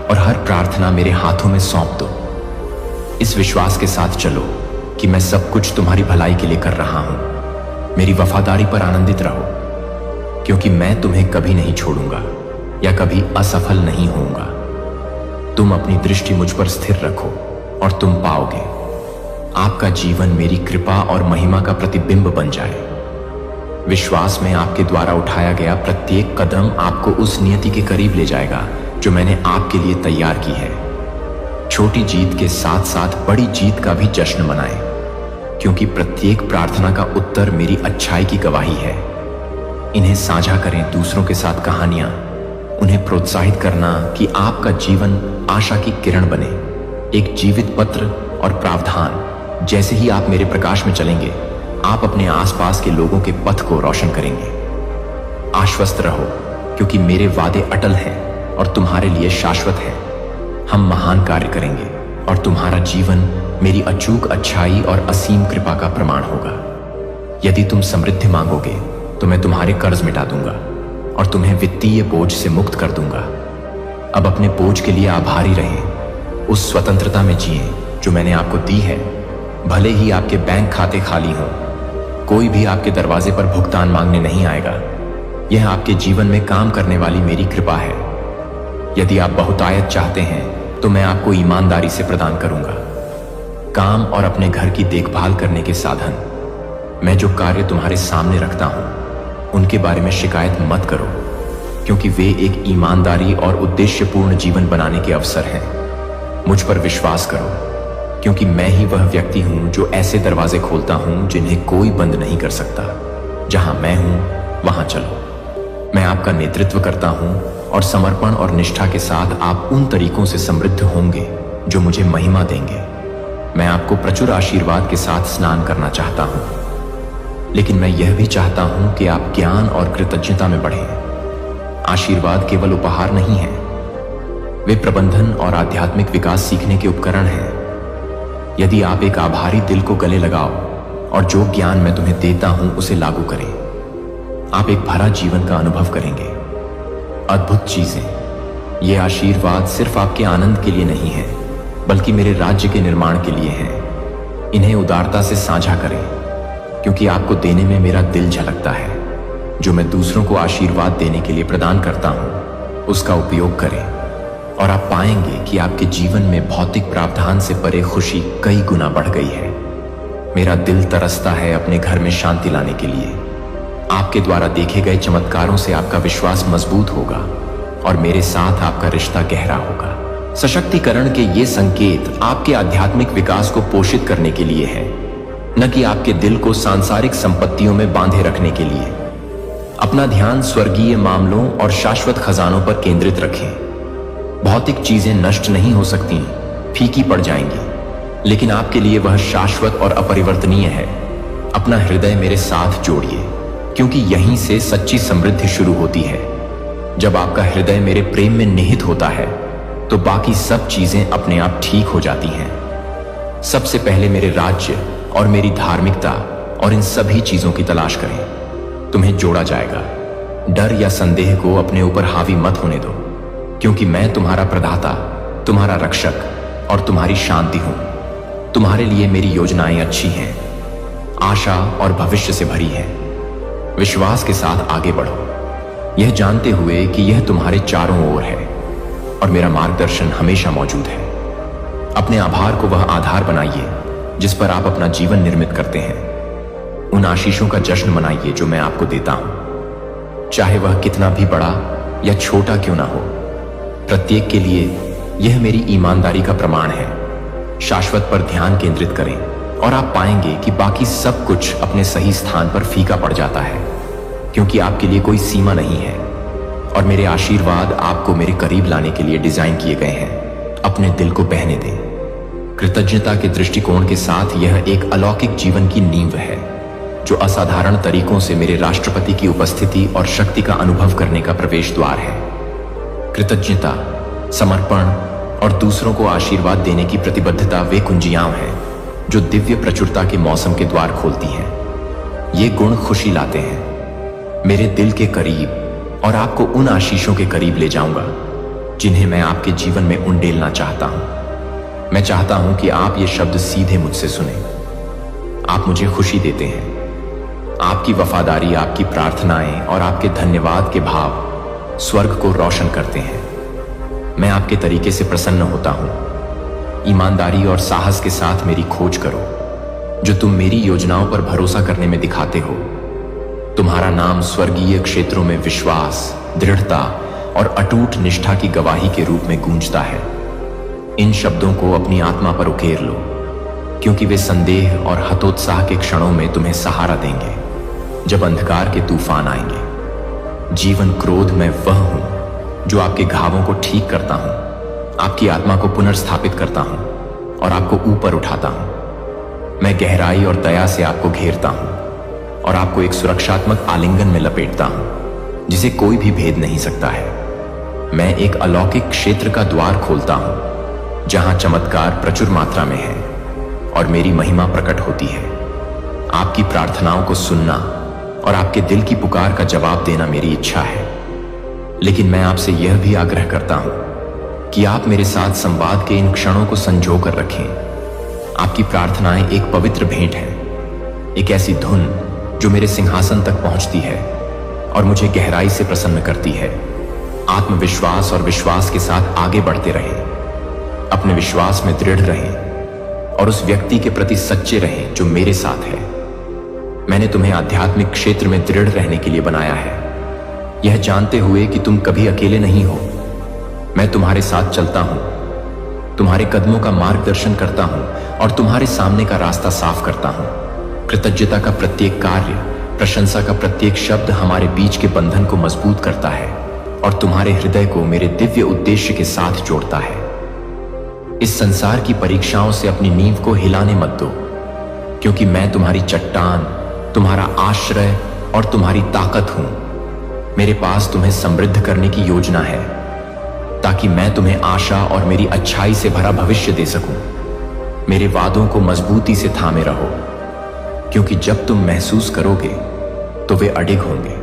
और हर प्रार्थना मेरे हाथों में सौंप दो। इस विश्वास के साथ चलो कि मैं सब कुछ तुम्हारी भलाई के लिए कर रहा हूं। मेरी वफादारी पर आनंदित रहो, क्योंकि मैं तुम्हें कभी नहीं छोड़ूंगा या कभी असफल नहीं होऊंगा। तुम अपनी दृष्टि मुझ पर स्थिर रखो और तुम पाओगे। आपका जीवन मेरी कृपा और महिमा का प्रतिबिंब बन जाए। विश्वास में आपके द्वारा उठाया गया प्रत्येक कदम आपको उस नियति के करीब ले जाएगा जो मैंने आपके लिए तैयार की है। छोटी जीत के साथ साथ बड़ी जीत का भी जश्न मनाएं, क्योंकि प्रत्येक प्रार्थना का उत्तर मेरी अच्छाई की गवाही है। इन्हें साझा करें दूसरों के साथ कहानियां, उन्हें प्रोत्साहित करना कि आपका जीवन आशा की किरण बने, एक जीवित पत्र और प्रावधान। जैसे ही आप मेरे प्रकाश में चलेंगे, आप अपने आसपास के लोगों के पथ को रोशन करेंगे। आश्वस्त रहो, क्योंकि मेरे वादे अटल हैं और तुम्हारे लिए शाश्वत हैं। हम महान कार्य करेंगे और तुम्हारा जीवन मेरी अचूक अच्छाई और असीम कृपा का प्रमाण होगा। यदि तुम समृद्धि मांगोगे तो मैं तुम्हारे कर्ज मिटा दूंगा और तुम्हें वित्तीय बोझ से मुक्त कर दूंगा। अब अपने बोझ के लिए आभारी रहें। उस स्वतंत्रता में जिएं जो मैंने आपको दी है। भले ही आपके बैंक खाते खाली हों, कोई भी आपके दरवाजे पर भुगतान मांगने नहीं आएगा। यह आपके जीवन में काम करने वाली मेरी कृपा है। यदि आप बहुतायत चाहते हैं तो मैं आपको ईमानदारी से प्रदान करूंगा। काम और अपने घर की देखभाल करने के साधन। मैं जो कार्य तुम्हारे सामने रखता हूं उनके बारे में शिकायत मत करो, क्योंकि वे एक ईमानदारी और उद्देश्यपूर्ण जीवन बनाने के अवसर हैं। मुझ पर विश्वास करो, क्योंकि मैं ही वह व्यक्ति हूं जो ऐसे दरवाजे खोलता हूं जिन्हें कोई बंद नहीं कर सकता। जहां मैं हूं वहां चलो। मैं आपका नेतृत्व करता हूं और समर्पण और निष्ठा के साथ आप उन तरीकों से समृद्ध होंगे जो मुझे महिमा देंगे। मैं आपको प्रचुर आशीर्वाद के साथ स्नान करना चाहता हूं, लेकिन मैं यह भी चाहता हूं कि आप ज्ञान और कृतज्ञता में बढ़ें। आशीर्वाद केवल उपहार नहीं है, वे प्रबंधन और आध्यात्मिक विकास सीखने के उपकरण हैं। यदि आप एक आभारी दिल को गले लगाओ और जो ज्ञान मैं तुम्हें देता हूं उसे लागू करें, आप एक भरा जीवन का अनुभव करेंगे। अद्भुत चीजें, ये आशीर्वाद सिर्फ आपके आनंद के लिए नहीं है, बल्कि मेरे राज्य के निर्माण के लिए हैं। इन्हें उदारता से साझा करें, क्योंकि आपको देने में मेरा दिल झलकता है। जो मैं दूसरों को आशीर्वाद देने के लिए प्रदान करता हूं उसका उपयोग करें और आप पाएंगे कि आपके जीवन में भौतिक प्रावधान से परे खुशी कई गुना बढ़ गई है। मेरा दिल तरसता है अपने घर में शांति लाने के लिए। आपके द्वारा देखे गए चमत्कारों से आपका विश्वास मजबूत होगा और मेरे साथ आपका रिश्ता गहरा होगा। सशक्तिकरण के ये संकेत आपके आध्यात्मिक विकास को पोषित करने के लिए है, न कि आपके दिल को सांसारिक संपत्तियों में बांधे रखने के लिए। अपना ध्यान स्वर्गीय मामलों और शाश्वत खजानों पर केंद्रित रखें। भौतिक चीजें नष्ट नहीं हो सकती, फीकी पड़ जाएंगी, लेकिन आपके लिए वह शाश्वत और अपरिवर्तनीय है। अपना हृदय मेरे साथ जोड़िए, क्योंकि यहीं से सच्ची समृद्धि शुरू होती है। जब आपका हृदय मेरे प्रेम में निहित होता है तो बाकी सब चीजें अपने आप ठीक हो जाती हैं। सबसे पहले मेरे राज्य और मेरी धार्मिकता और इन सभी चीजों की तलाश करें। तुम्हें जोड़ा जाएगा। डर या संदेह को अपने ऊपर हावी मत होने दो, क्योंकि मैं तुम्हारा प्रदाता, तुम्हारा रक्षक और तुम्हारी शांति हूं। तुम्हारे लिए मेरी योजनाएं अच्छी हैं, आशा और भविष्य से भरी हैं। विश्वास के साथ आगे बढ़ो, यह जानते हुए कि यह तुम्हारे चारों ओर है और मेरा मार्गदर्शन हमेशा मौजूद है। अपने आभार को वह आधार बनाइए जिस पर आप अपना जीवन निर्मित करते हैं। उन आशीषों का जश्न मनाइए जो मैं आपको देता हूं, चाहे वह कितना भी बड़ा या छोटा क्यों ना हो। प्रत्येक के लिए यह मेरी ईमानदारी का प्रमाण है। शाश्वत पर ध्यान केंद्रित करें और आप पाएंगे कि बाकी सब कुछ अपने सही स्थान पर फीका पड़ जाता है, क्योंकि आपके लिए कोई सीमा नहीं है और मेरे आशीर्वाद आपको मेरे करीब लाने के लिए डिजाइन किए गए हैं। अपने दिल को बहने दें। कृतज्ञता के दृष्टिकोण के साथ यह एक अलौकिक जीवन की नींव है, जो असाधारण तरीकों से मेरे राष्ट्रपति की उपस्थिति और शक्ति का अनुभव करने का प्रवेश द्वार है। कृतज्ञता, समर्पण और दूसरों को आशीर्वाद देने की प्रतिबद्धता वे कुंजियां हैं जो दिव्य प्रचुरता के मौसम के द्वार खोलती हैं। ये गुण खुशी लाते हैं मेरे दिल के करीब और आपको उन आशीषों के करीब ले जाऊंगा जिन्हें मैं आपके जीवन में उंडेलना चाहता हूं। मैं चाहता हूं कि आप ये शब्द सीधे मुझसे सुने। आप मुझे खुशी देते हैं। आपकी वफादारी, आपकी प्रार्थनाएं और आपके धन्यवाद के भाव स्वर्ग को रोशन करते हैं। मैं आपके तरीके से प्रसन्न होता हूं। ईमानदारी और साहस के साथ मेरी खोज करो, जो तुम मेरी योजनाओं पर भरोसा करने में दिखाते हो। तुम्हारा नाम स्वर्गीय क्षेत्रों में विश्वास, दृढ़ता और अटूट निष्ठा की गवाही के रूप में गूंजता है। इन शब्दों को अपनी आत्मा पर उकेर लो, क्योंकि वे संदेह और हतोत्साह के क्षणों में तुम्हें सहारा देंगे जब अंधकार के तूफान आएंगे। जीवन क्रोध में वह हूं जो आपके घावों को ठीक करता हूं, आपकी आत्मा को पुनर्स्थापित करता हूं और आपको ऊपर उठाता हूं। मैं गहराई और दया से आपको घेरता हूं और आपको एक सुरक्षात्मक आलिंगन में लपेटता हूं जिसे कोई भी भेद नहीं सकता है। मैं एक अलौकिक क्षेत्र का द्वार खोलता हूं जहां चमत्कार प्रचुर मात्रा में है और मेरी महिमा प्रकट होती है। आपकी प्रार्थनाओं को सुनना और आपके दिल की पुकार का जवाब देना मेरी इच्छा है, लेकिन मैं आपसे यह भी आग्रह करता हूं कि आप मेरे साथ संवाद के इन क्षणों को संजो कर रखें। आपकी प्रार्थनाएं एक पवित्र भेंट है, एक ऐसी धुन जो मेरे सिंहासन तक पहुंचती है और मुझे गहराई से प्रसन्न करती है। आत्मविश्वास और विश्वास के साथ आगे बढ़ते रहें। अपने विश्वास में दृढ़ रहें और उस व्यक्ति के प्रति सच्चे रहें जो मेरे साथ है। मैंने तुम्हें आध्यात्मिक क्षेत्र में दृढ़ रहने के लिए बनाया है, यह जानते हुए कि तुम कभी अकेले नहीं हो। मैं तुम्हारे साथ चलता हूं, तुम्हारे कदमों का मार्गदर्शन करता हूं और तुम्हारे सामने का रास्ता साफ करता हूं। कृतज्ञता का प्रत्येक कार्य, प्रशंसा का प्रत्येक शब्द हमारे बीच के बंधन को मजबूत करता है और तुम्हारे हृदय को मेरे दिव्य उद्देश्य के साथ जोड़ता है। इस संसार की परीक्षाओं से अपनी नींव को हिलाने मत दो, क्योंकि मैं तुम्हारी चट्टान, तुम्हारा आश्रय और तुम्हारी ताकत हूं। मेरे पास तुम्हें समृद्ध करने की योजना है, ताकि मैं तुम्हें आशा और मेरी अच्छाई से भरा भविष्य दे सकूं। मेरे वादों को मजबूती से थामे रहो, क्योंकि जब तुम महसूस करोगे तो वे अडिग होंगे।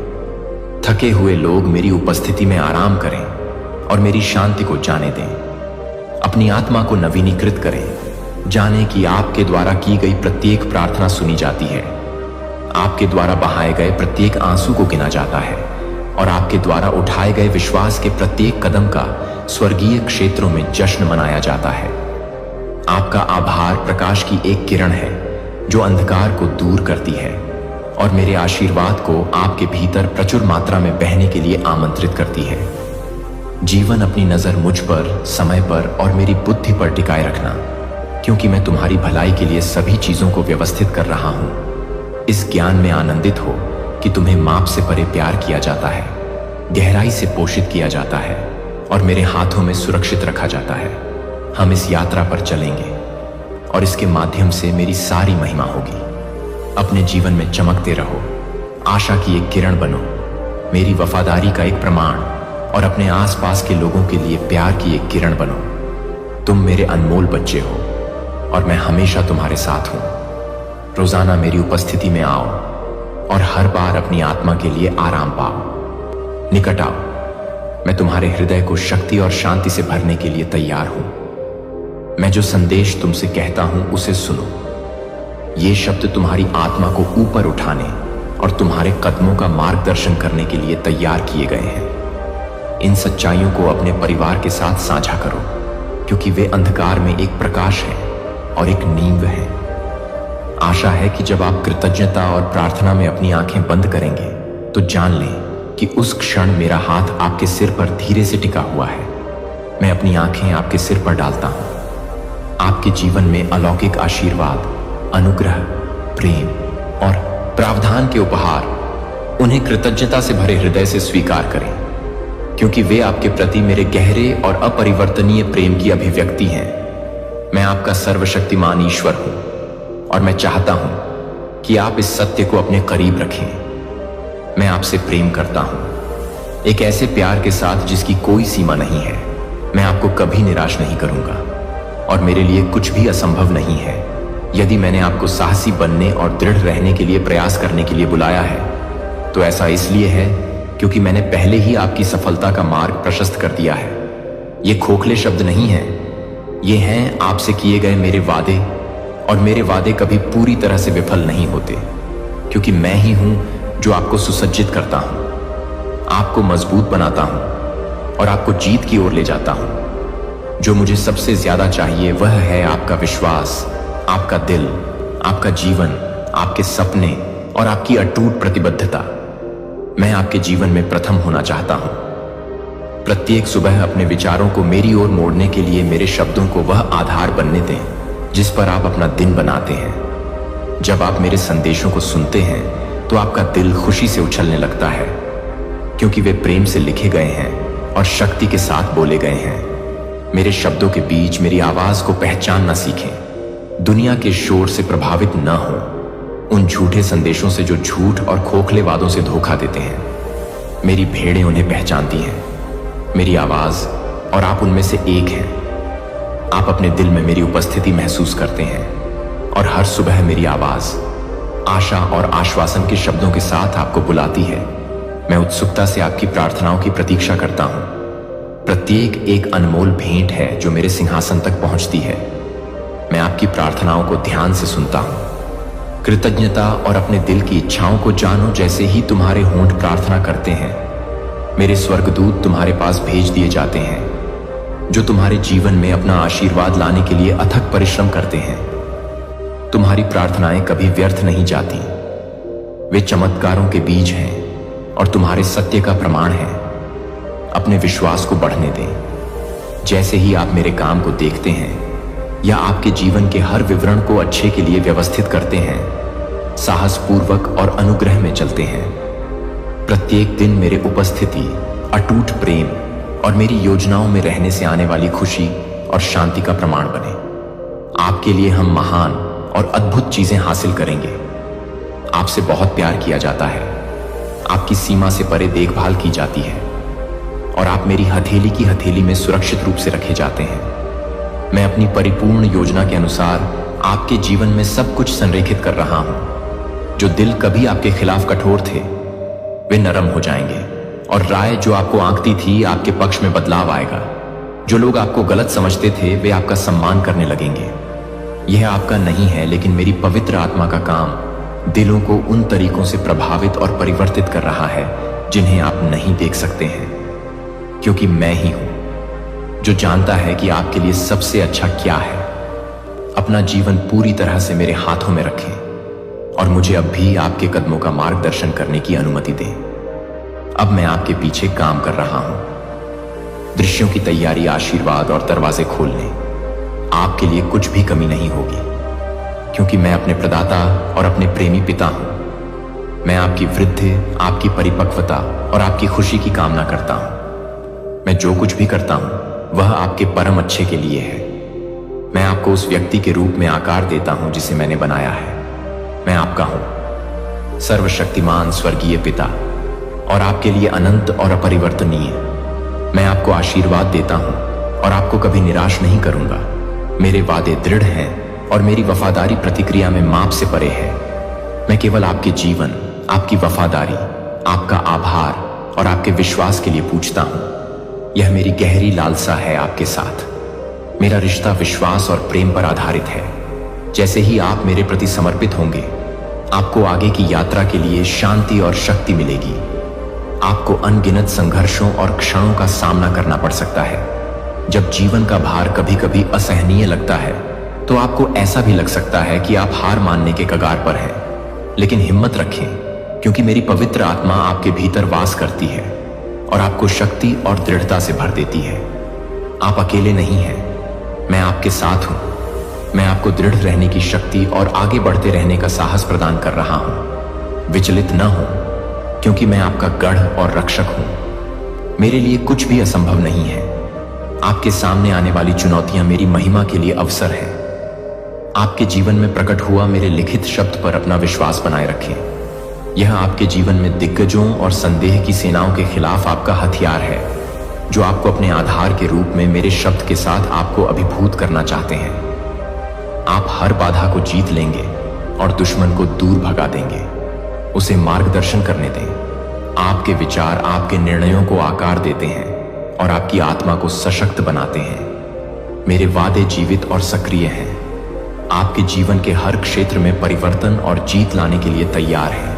थके हुए लोग मेरी उपस्थिति में आराम करें और मेरी शांति को जाने दें। अपनी आत्मा को नवीनीकृत करें, जाने कि आपके द्वारा की गई प्रत्येक प्रार्थना सुनी जाती है। आपके द्वारा बहाए गए प्रत्येक आंसू को गिना जाता है और आपके द्वारा उठाए गए विश्वास के प्रत्येक कदम का स्वर्गीय क्षेत्रों में जश्न मनाया जाता है। आपका आभार प्रकाश की एक किरण है जो अंधकार को दूर करती है और मेरे आशीर्वाद को आपके भीतर प्रचुर मात्रा में बहने के लिए आमंत्रित करती है। जीवन अपनी नजर मुझ पर, समय पर और मेरी बुद्धि पर टिकाए रखना, क्योंकि मैं तुम्हारी भलाई के लिए सभी चीजों को व्यवस्थित कर रहा हूं। इस ज्ञान में आनंदित हो कि तुम्हें माप से परे प्यार किया जाता है, गहराई से पोषित किया जाता है और मेरे हाथों में सुरक्षित रखा जाता है। हम इस यात्रा पर चलेंगे और इसके माध्यम से मेरी सारी महिमा होगी। अपने जीवन में चमकते रहो, आशा की एक किरण बनो, मेरी वफादारी का एक प्रमाण और अपने आसपास के लोगों के लिए प्यार की एक किरण बनो। तुम मेरे अनमोल बच्चे हो और मैं हमेशा तुम्हारे साथ हूं। रोजाना मेरी उपस्थिति में आओ और हर बार अपनी आत्मा के लिए आराम पाओ। निकट आओ, मैं तुम्हारे हृदय को शक्ति और शांति से भरने के लिए तैयार हूं। मैं जो संदेश तुमसे कहता हूं उसे सुनो। ये शब्द तुम्हारी आत्मा को ऊपर उठाने और तुम्हारे कदमों का मार्गदर्शन करने के लिए तैयार किए गए हैं। इन सच्चाइयों को अपने परिवार के साथ साझा करो, क्योंकि वे अंधकार में एक प्रकाश है और एक नींव है। आशा है कि जब आप कृतज्ञता और प्रार्थना में अपनी आंखें बंद करेंगे तो जान लें कि उस क्षण मेरा हाथ आपके सिर पर धीरे से टिका हुआ है। मैं अपनी आंखें आपके सिर पर डालता हूं। आपके जीवन में अलौकिक आशीर्वाद, अनुग्रह, प्रेम और प्रावधान के उपहार, उन्हें कृतज्ञता से भरे हृदय से स्वीकार करें, क्योंकि वे आपके प्रति मेरे गहरे और अपरिवर्तनीय प्रेम की अभिव्यक्ति हैं। मैं आपका सर्वशक्तिमान ईश्वर हूं और मैं चाहता हूं कि आप इस सत्य को अपने करीब रखें। मैं आपसे प्रेम करता हूं, एक ऐसे प्यार के साथ जिसकी कोई सीमा नहीं है। मैं आपको कभी निराश नहीं करूंगा और मेरे लिए कुछ भी असंभव नहीं है। यदि मैंने आपको साहसी बनने और दृढ़ रहने के लिए प्रयास करने के लिए बुलाया है, तो ऐसा इसलिए है क्योंकि मैंने पहले ही आपकी सफलता का मार्ग प्रशस्त कर दिया है। ये खोखले शब्द नहीं हैं, ये हैं आपसे किए गए मेरे वादे, और मेरे वादे कभी पूरी तरह से विफल नहीं होते, क्योंकि मैं ही हूं जो आपको सुसज्जित करता हूं, आपको मजबूत बनाता हूं और आपको जीत की ओर ले जाता हूं। जो मुझे सबसे ज्यादा चाहिए वह है आपका विश्वास, आपका दिल, आपका जीवन, आपके सपने और आपकी अटूट प्रतिबद्धता। मैं आपके जीवन में प्रथम होना चाहता हूं। प्रत्येक सुबह अपने विचारों को मेरी ओर मोड़ने के लिए मेरे शब्दों को वह आधार बनने दें जिस पर आप अपना दिन बनाते हैं। जब आप मेरे संदेशों को सुनते हैं तो आपका दिल खुशी से उछलने लगता है, क्योंकि वे प्रेम से लिखे गए हैं और शक्ति के साथ बोले गए हैं। मेरे शब्दों के बीच मेरी आवाज को पहचानना सीखें। दुनिया के शोर से प्रभावित न हो, उन झूठे संदेशों से जो झूठ और खोखले वादों से धोखा देते हैं। मेरी भेड़ें उन्हें पहचानती हैं, मेरी आवाज और आप उनमें से एक हैं। आप अपने दिल में मेरी उपस्थिति महसूस करते हैं और हर सुबह मेरी आवाज आशा और आश्वासन के शब्दों के साथ आपको बुलाती है। मैं उत्सुकता से आपकी प्रार्थनाओं की प्रतीक्षा करता हूं। प्रत्येक एक अनमोल भेंट है जो मेरे सिंहासन तक पहुंचती है। मैं आपकी प्रार्थनाओं को ध्यान से सुनता हूं। कृतज्ञता और अपने दिल की इच्छाओं को जानो जैसे ही तुम्हारे होंठ प्रार्थना करते हैं। मेरे स्वर्गदूत तुम्हारे पास भेज दिए जाते हैं, जो तुम्हारे जीवन में अपना आशीर्वाद लाने के लिए अथक परिश्रम करते हैं। तुम्हारी प्रार्थनाएं कभी व्यर्थ नहीं जाती। वे चमत्कारों के बीज हैं और तुम्हारे सत्य का प्रमाण है। अपने विश्वास को बढ़ने दें। जैसे ही आप मेरे काम को देखते हैं या आपके जीवन के हर विवरण को अच्छे के लिए व्यवस्थित करते हैं, साहसपूर्वक और अनुग्रह में चलते हैं। प्रत्येक दिन मेरे उपस्थिति, अटूट प्रेम और मेरी योजनाओं में रहने से आने वाली खुशी और शांति का प्रमाण बने। आपके लिए हम महान और अद्भुत चीजें हासिल करेंगे। आपसे बहुत प्यार किया जाता है, आपकी सीमा से परे देखभाल की जाती है और आप मेरी हथेली की हथेली में सुरक्षित रूप से रखे जाते हैं। मैं अपनी परिपूर्ण योजना के अनुसार आपके जीवन में सब कुछ संरेखित कर रहा हूं। जो दिल कभी आपके खिलाफ कठोर थे, वे नरम हो जाएंगे और राय जो आपको आंकती थी, आपके पक्ष में बदलाव आएगा। जो लोग आपको गलत समझते थे, वे आपका सम्मान करने लगेंगे। यह आपका नहीं है, लेकिन मेरी पवित्र आत्मा का काम दिलों को उन तरीकों से प्रभावित और परिवर्तित कर रहा है जिन्हें आप नहीं देख सकते हैं, क्योंकि मैं ही हूं जो जानता है कि आपके लिए सबसे अच्छा क्या है। अपना जीवन पूरी तरह से मेरे हाथों में रखें और मुझे अब भी आपके कदमों का मार्गदर्शन करने की अनुमति दें। अब मैं आपके पीछे काम कर रहा हूं। दृश्यों की तैयारी, आशीर्वाद और दरवाजे खोलने। आपके लिए कुछ भी कमी नहीं होगी, क्योंकि मैं अपने प्रदाता और अपने प्रेमी पिता हूं। मैं आपकी वृद्धि, आपकी परिपक्वता और आपकी खुशी की कामना करता हूं। मैं जो कुछ भी करता हूं वह आपके परम अच्छे के लिए है। मैं आपको उस व्यक्ति के रूप में आकार देता हूं जिसे मैंने बनाया है। मैं आपका हूं, सर्वशक्तिमान स्वर्गीय पिता, और आपके लिए अनंत और अपरिवर्तनीय। मैं आपको आशीर्वाद देता हूं और आपको कभी निराश नहीं करूंगा। मेरे वादे दृढ़ हैं और मेरी वफादारी प्रतिक्रिया में माप से परे है। मैं केवल आपके जीवन, आपकी वफादारी, आपका आभार और आपके विश्वास के लिए पूछता हूं। यह मेरी गहरी लालसा है आपके साथ। मेरा रिश्ता विश्वास और प्रेम पर आधारित है। जैसे ही आप मेरे प्रति समर्पित होंगे, आपको आगे की यात्रा के लिए शांति और शक्ति मिलेगी। आपको अनगिनत संघर्षों और क्षणों का सामना करना पड़ सकता है। जब जीवन का भार कभी कभी असहनीय लगता है, तो आपको ऐसा भी लग सकता है कि आप हार मानने के कगार पर हैं। लेकिन हिम्मत रखें, क्योंकि मेरी पवित्र आत्मा आपके भीतर वास करती है और आपको शक्ति और दृढ़ता से भर देती है। आप अकेले नहीं हैं, मैं आपके साथ हूं। मैं आपको दृढ़ रहने की शक्ति और आगे बढ़ते रहने का साहस प्रदान कर रहा हूं। विचलित न हो, क्योंकि मैं आपका गढ़ और रक्षक हूं। मेरे लिए कुछ भी असंभव नहीं है। आपके सामने आने वाली चुनौतियां मेरी महिमा के लिए अवसर हैं। आपके जीवन में प्रकट हुआ मेरे लिखित शब्द पर अपना विश्वास बनाए रखें। यह आपके जीवन में दिग्गजों और संदेह की सेनाओं के खिलाफ आपका हथियार है, जो आपको अपने आधार के रूप में मेरे शब्द के साथ आपको अभिभूत करना चाहते हैं। आप हर बाधा को जीत लेंगे और दुश्मन को दूर भगा देंगे। उसे मार्गदर्शन करने दें। आपके विचार आपके निर्णयों को आकार देते हैं और आपकी आत्मा को सशक्त बनाते हैं। मेरे वादे जीवित और सक्रिय हैं। आपके जीवन के हर क्षेत्र में परिवर्तन और जीत लाने के लिए तैयार हैं।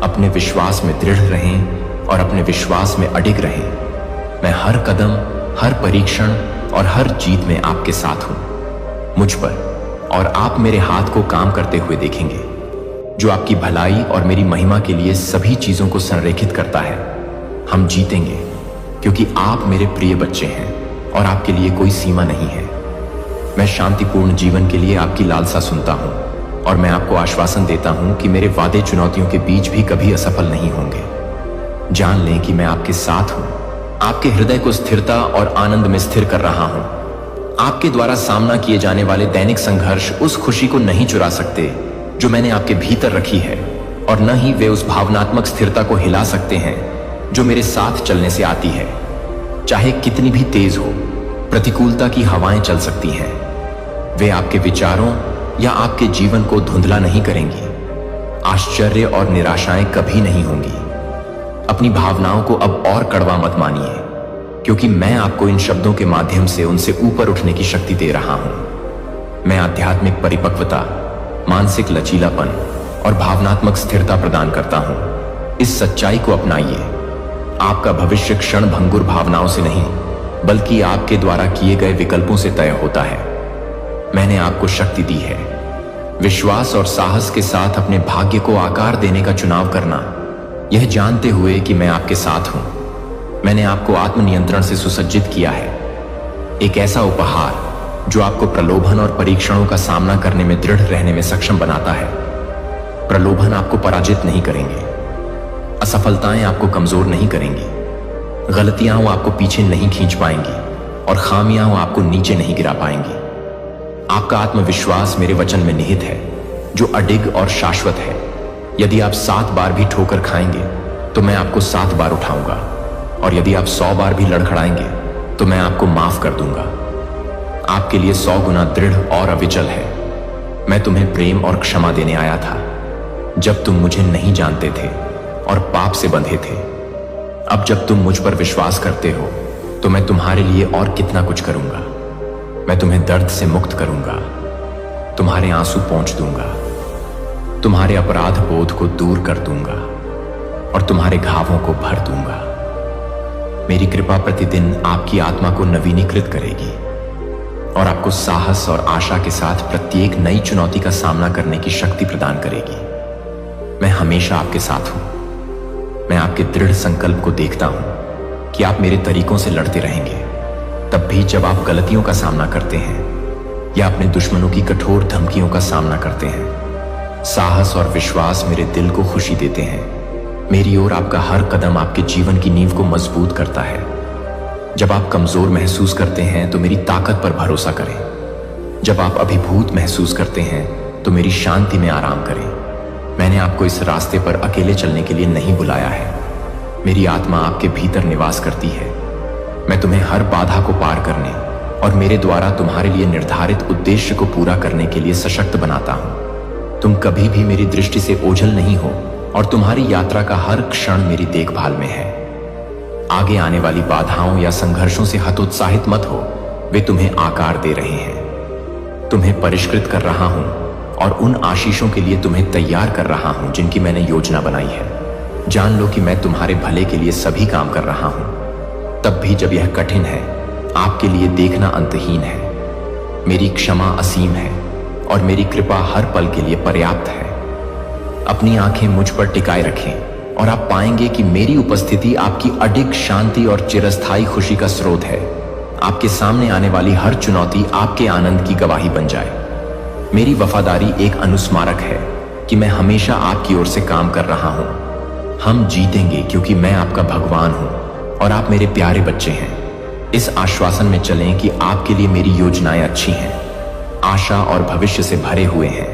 अपने विश्वास में दृढ़ रहें और अपने विश्वास में अडिग रहें। मैं हर कदम, हर परीक्षण और हर जीत में आपके साथ हूं। मुझ पर और आप मेरे हाथ को काम करते हुए देखेंगे, जो आपकी भलाई और मेरी महिमा के लिए सभी चीजों को संरेखित करता है। हम जीतेंगे, क्योंकि आप मेरे प्रिय बच्चे हैं और आपके लिए कोई सीमा नहीं है। मैं शांतिपूर्ण जीवन के लिए आपकी लालसा सुनता हूं और मैं आपको आश्वासन देता हूं कि मेरे वादे चुनौतियों के बीच भी कभी असफल नहीं होंगे। जान लें कि मैं आपके साथ हूं। आपके हृदय को स्थिरता और आनंद में स्थिर कर रहा हूं। आपके द्वारा सामना किए जाने वाले दैनिक संघर्ष उस खुशी को नहीं चुरा सकते जो मैंने आपके भीतर रखी है, और न ही वे उस भावनात्मक स्थिरता को हिला सकते हैं जो मेरे साथ चलने से आती है। चाहे कितनी भी तेज हो, प्रतिकूलता की हवाएं चल सकती हैं, वे आपके विचारों या आपके जीवन को धुंधला नहीं करेंगी। आश्चर्य और निराशाएं कभी नहीं होंगी। अपनी भावनाओं को अब और कड़वा मत मानिए, क्योंकि मैं आपको इन शब्दों के माध्यम से उनसे ऊपर उठने की शक्ति दे रहा हूं। मैं आध्यात्मिक परिपक्वता, मानसिक लचीलापन और भावनात्मक स्थिरता प्रदान करता हूं। इस सच्चाई को अपनाइए। आपका भविष्य क्षण भंगुर भावनाओं से नहीं, बल्कि आपके द्वारा किए गए विकल्पों से तय होता है। मैंने आपको शक्ति दी है। विश्वास और साहस के साथ अपने भाग्य को आकार देने का चुनाव करना, यह जानते हुए कि मैं आपके साथ हूं। मैंने आपको आत्मनियंत्रण से सुसज्जित किया है, एक ऐसा उपहार जो आपको प्रलोभन और परीक्षणों का सामना करने में दृढ़ रहने में सक्षम बनाता है। प्रलोभन आपको पराजित नहीं करेंगे, असफलताएं आपको कमजोर नहीं करेंगी, गलतियां आपको पीछे नहीं खींच पाएंगी और खामियां आपको नीचे नहीं गिरा पाएंगी। आपका आत्मविश्वास मेरे वचन में निहित है, जो अडिग और शाश्वत है। यदि आप 7 बार भी ठोकर खाएंगे तो मैं आपको 7 बार उठाऊंगा, और यदि आप 100 बार भी लड़खड़ाएंगे तो मैं आपको माफ कर दूंगा। आपके लिए 100 गुना दृढ़ और अविचल है। मैं तुम्हें प्रेम और क्षमा देने आया था, जब तुम मुझे नहीं जानते थे और पाप से बंधे थे। अब जब तुम मुझ पर विश्वास करते हो, तो मैं तुम्हारे लिए और कितना कुछ करूंगा। मैं तुम्हें दर्द से मुक्त करूंगा, तुम्हारे आंसू पोंछ दूंगा, तुम्हारे अपराध बोध को दूर कर दूंगा और तुम्हारे घावों को भर दूंगा। मेरी कृपा प्रतिदिन आपकी आत्मा को नवीनीकृत करेगी और आपको साहस और आशा के साथ प्रत्येक नई चुनौती का सामना करने की शक्ति प्रदान करेगी। मैं हमेशा आपके साथ हूं। मैं आपके दृढ़ संकल्प को देखता हूं कि आप मेरे तरीकों से लड़ते रहेंगे, तब भी जब आप गलतियों का सामना करते हैं या अपने दुश्मनों की कठोर धमकियों का सामना करते हैं, साहस और विश्वास मेरे दिल को खुशी देते हैं। मेरी ओर आपका हर कदम आपके जीवन की नींव को मजबूत करता है। जब आप कमजोर महसूस करते हैं तो मेरी ताकत पर भरोसा करें। जब आप अभिभूत महसूस करते हैं तो मेरी शांति में आराम करें। मैंने आपको इस रास्ते पर अकेले चलने के लिए नहीं बुलाया है। मेरी आत्मा आपके भीतर निवास करती है। मैं तुम्हें हर बाधा को पार करने और मेरे द्वारा तुम्हारे लिए निर्धारित उद्देश्य को पूरा करने के लिए सशक्त बनाता हूं। तुम कभी भी मेरी दृष्टि से ओझल नहीं हो और तुम्हारी यात्रा का हर क्षण मेरी देखभाल में है। आगे आने वाली बाधाओं या संघर्षों से हतोत्साहित मत हो, वे तुम्हें आकार दे रहे हैं। तुम्हें परिष्कृत कर रहा हूं और उन आशीषों के लिए तुम्हें तैयार कर रहा हूं जिनकी मैंने योजना बनाई है। जान लो कि मैं तुम्हारे भले के लिए सभी काम कर रहा हूं, तब भी जब यह कठिन है, आपके लिए देखना अंतहीन है। मेरी क्षमा असीम है और मेरी कृपा हर पल के लिए पर्याप्त है। अपनी आंखें मुझ पर टिकाए रखें और आप पाएंगे कि मेरी उपस्थिति आपकी अडिग शांति और चिरस्थायी खुशी का स्रोत है। आपके सामने आने वाली हर चुनौती आपके आनंद की गवाही बन जाए। मेरी वफादारी एक अनुस्मारक है कि मैं हमेशा आपकी ओर से काम कर रहा हूं। हम जीतेंगे क्योंकि मैं आपका भगवान हूं और आप मेरे प्यारे बच्चे हैं। इस आश्वासन में चलें कि आपके लिए मेरी योजनाएं अच्छी हैं, आशा और भविष्य से भरे हुए हैं।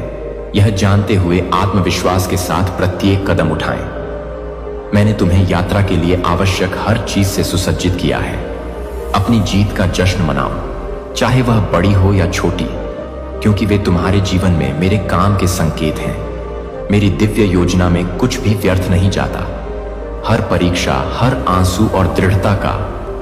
यह जानते हुए आत्मविश्वास के साथ प्रत्येक कदम उठाएं। मैंने तुम्हें यात्रा के लिए आवश्यक हर चीज से सुसज्जित किया है। अपनी जीत का जश्न मनाओ, चाहे वह बड़ी हो या छोटी, क्योंकि वे तुम्हारे जीवन में मेरे काम के संकेत हैं। मेरी दिव्य योजना में कुछ भी व्यर्थ नहीं जाता। हर परीक्षा, हर आंसू और दृढ़ता का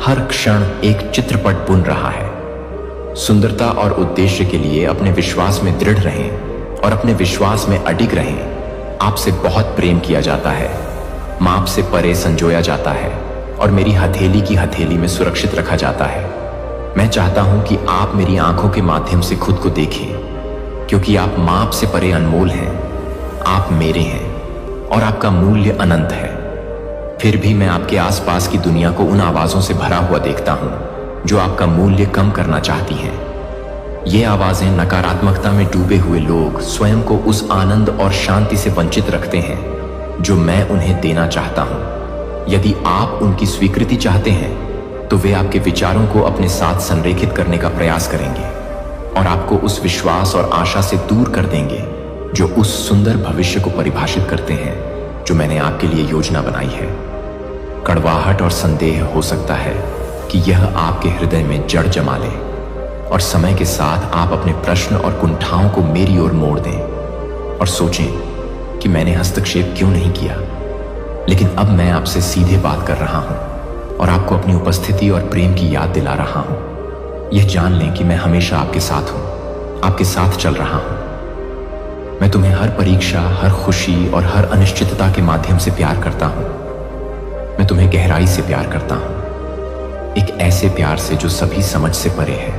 हर क्षण एक चित्रपट बुन रहा है। सुंदरता और उद्देश्य के लिए अपने विश्वास में दृढ़ रहें और अपने विश्वास में अडिग रहें। आपसे बहुत प्रेम किया जाता है, माप से परे संजोया जाता है और मेरी हथेली की हथेली में सुरक्षित रखा जाता है। मैं चाहता हूं कि आप मेरी आंखों के माध्यम से खुद को देखें, क्योंकि आप माप से परे अनमोल हैं। आप मेरे हैं और आपका मूल्य अनंत है। फिर भी मैं आपके आसपास की दुनिया को उन आवाजों से भरा हुआ देखता हूं जो आपका मूल्य कम करना चाहती हैं। ये आवाजें नकारात्मकता में डूबे हुए लोग स्वयं को उस आनंद और शांति से वंचित रखते हैं जो मैं उन्हें देना चाहता हूं। यदि आप उनकी स्वीकृति चाहते हैं तो वे आपके विचारों को अपने साथ संरेखित करने का प्रयास करेंगे और आपको उस विश्वास और आशा से दूर कर देंगे जो उस सुंदर भविष्य को परिभाषित करते हैं जो मैंने आपके लिए योजना बनाई है। कड़वाहट और संदेह हो सकता है कि यह आपके हृदय में जड़ जमा ले और समय के साथ आप अपने प्रश्न और कुंठाओं को मेरी ओर मोड़ दें और सोचें कि मैंने हस्तक्षेप क्यों नहीं किया। लेकिन अब मैं आपसे सीधे बात कर रहा हूं और आपको अपनी उपस्थिति और प्रेम की याद दिला रहा हूं। यह जान लें कि मैं हमेशा आपके साथ हूं, आपके साथ चल रहा हूं। मैं तुम्हें हर परीक्षा, हर खुशी और हर अनिश्चितता के माध्यम से प्यार करता हूं। मैं तुम्हें गहराई से प्यार करता हूं, एक ऐसे प्यार से जो सभी समझ से परे है।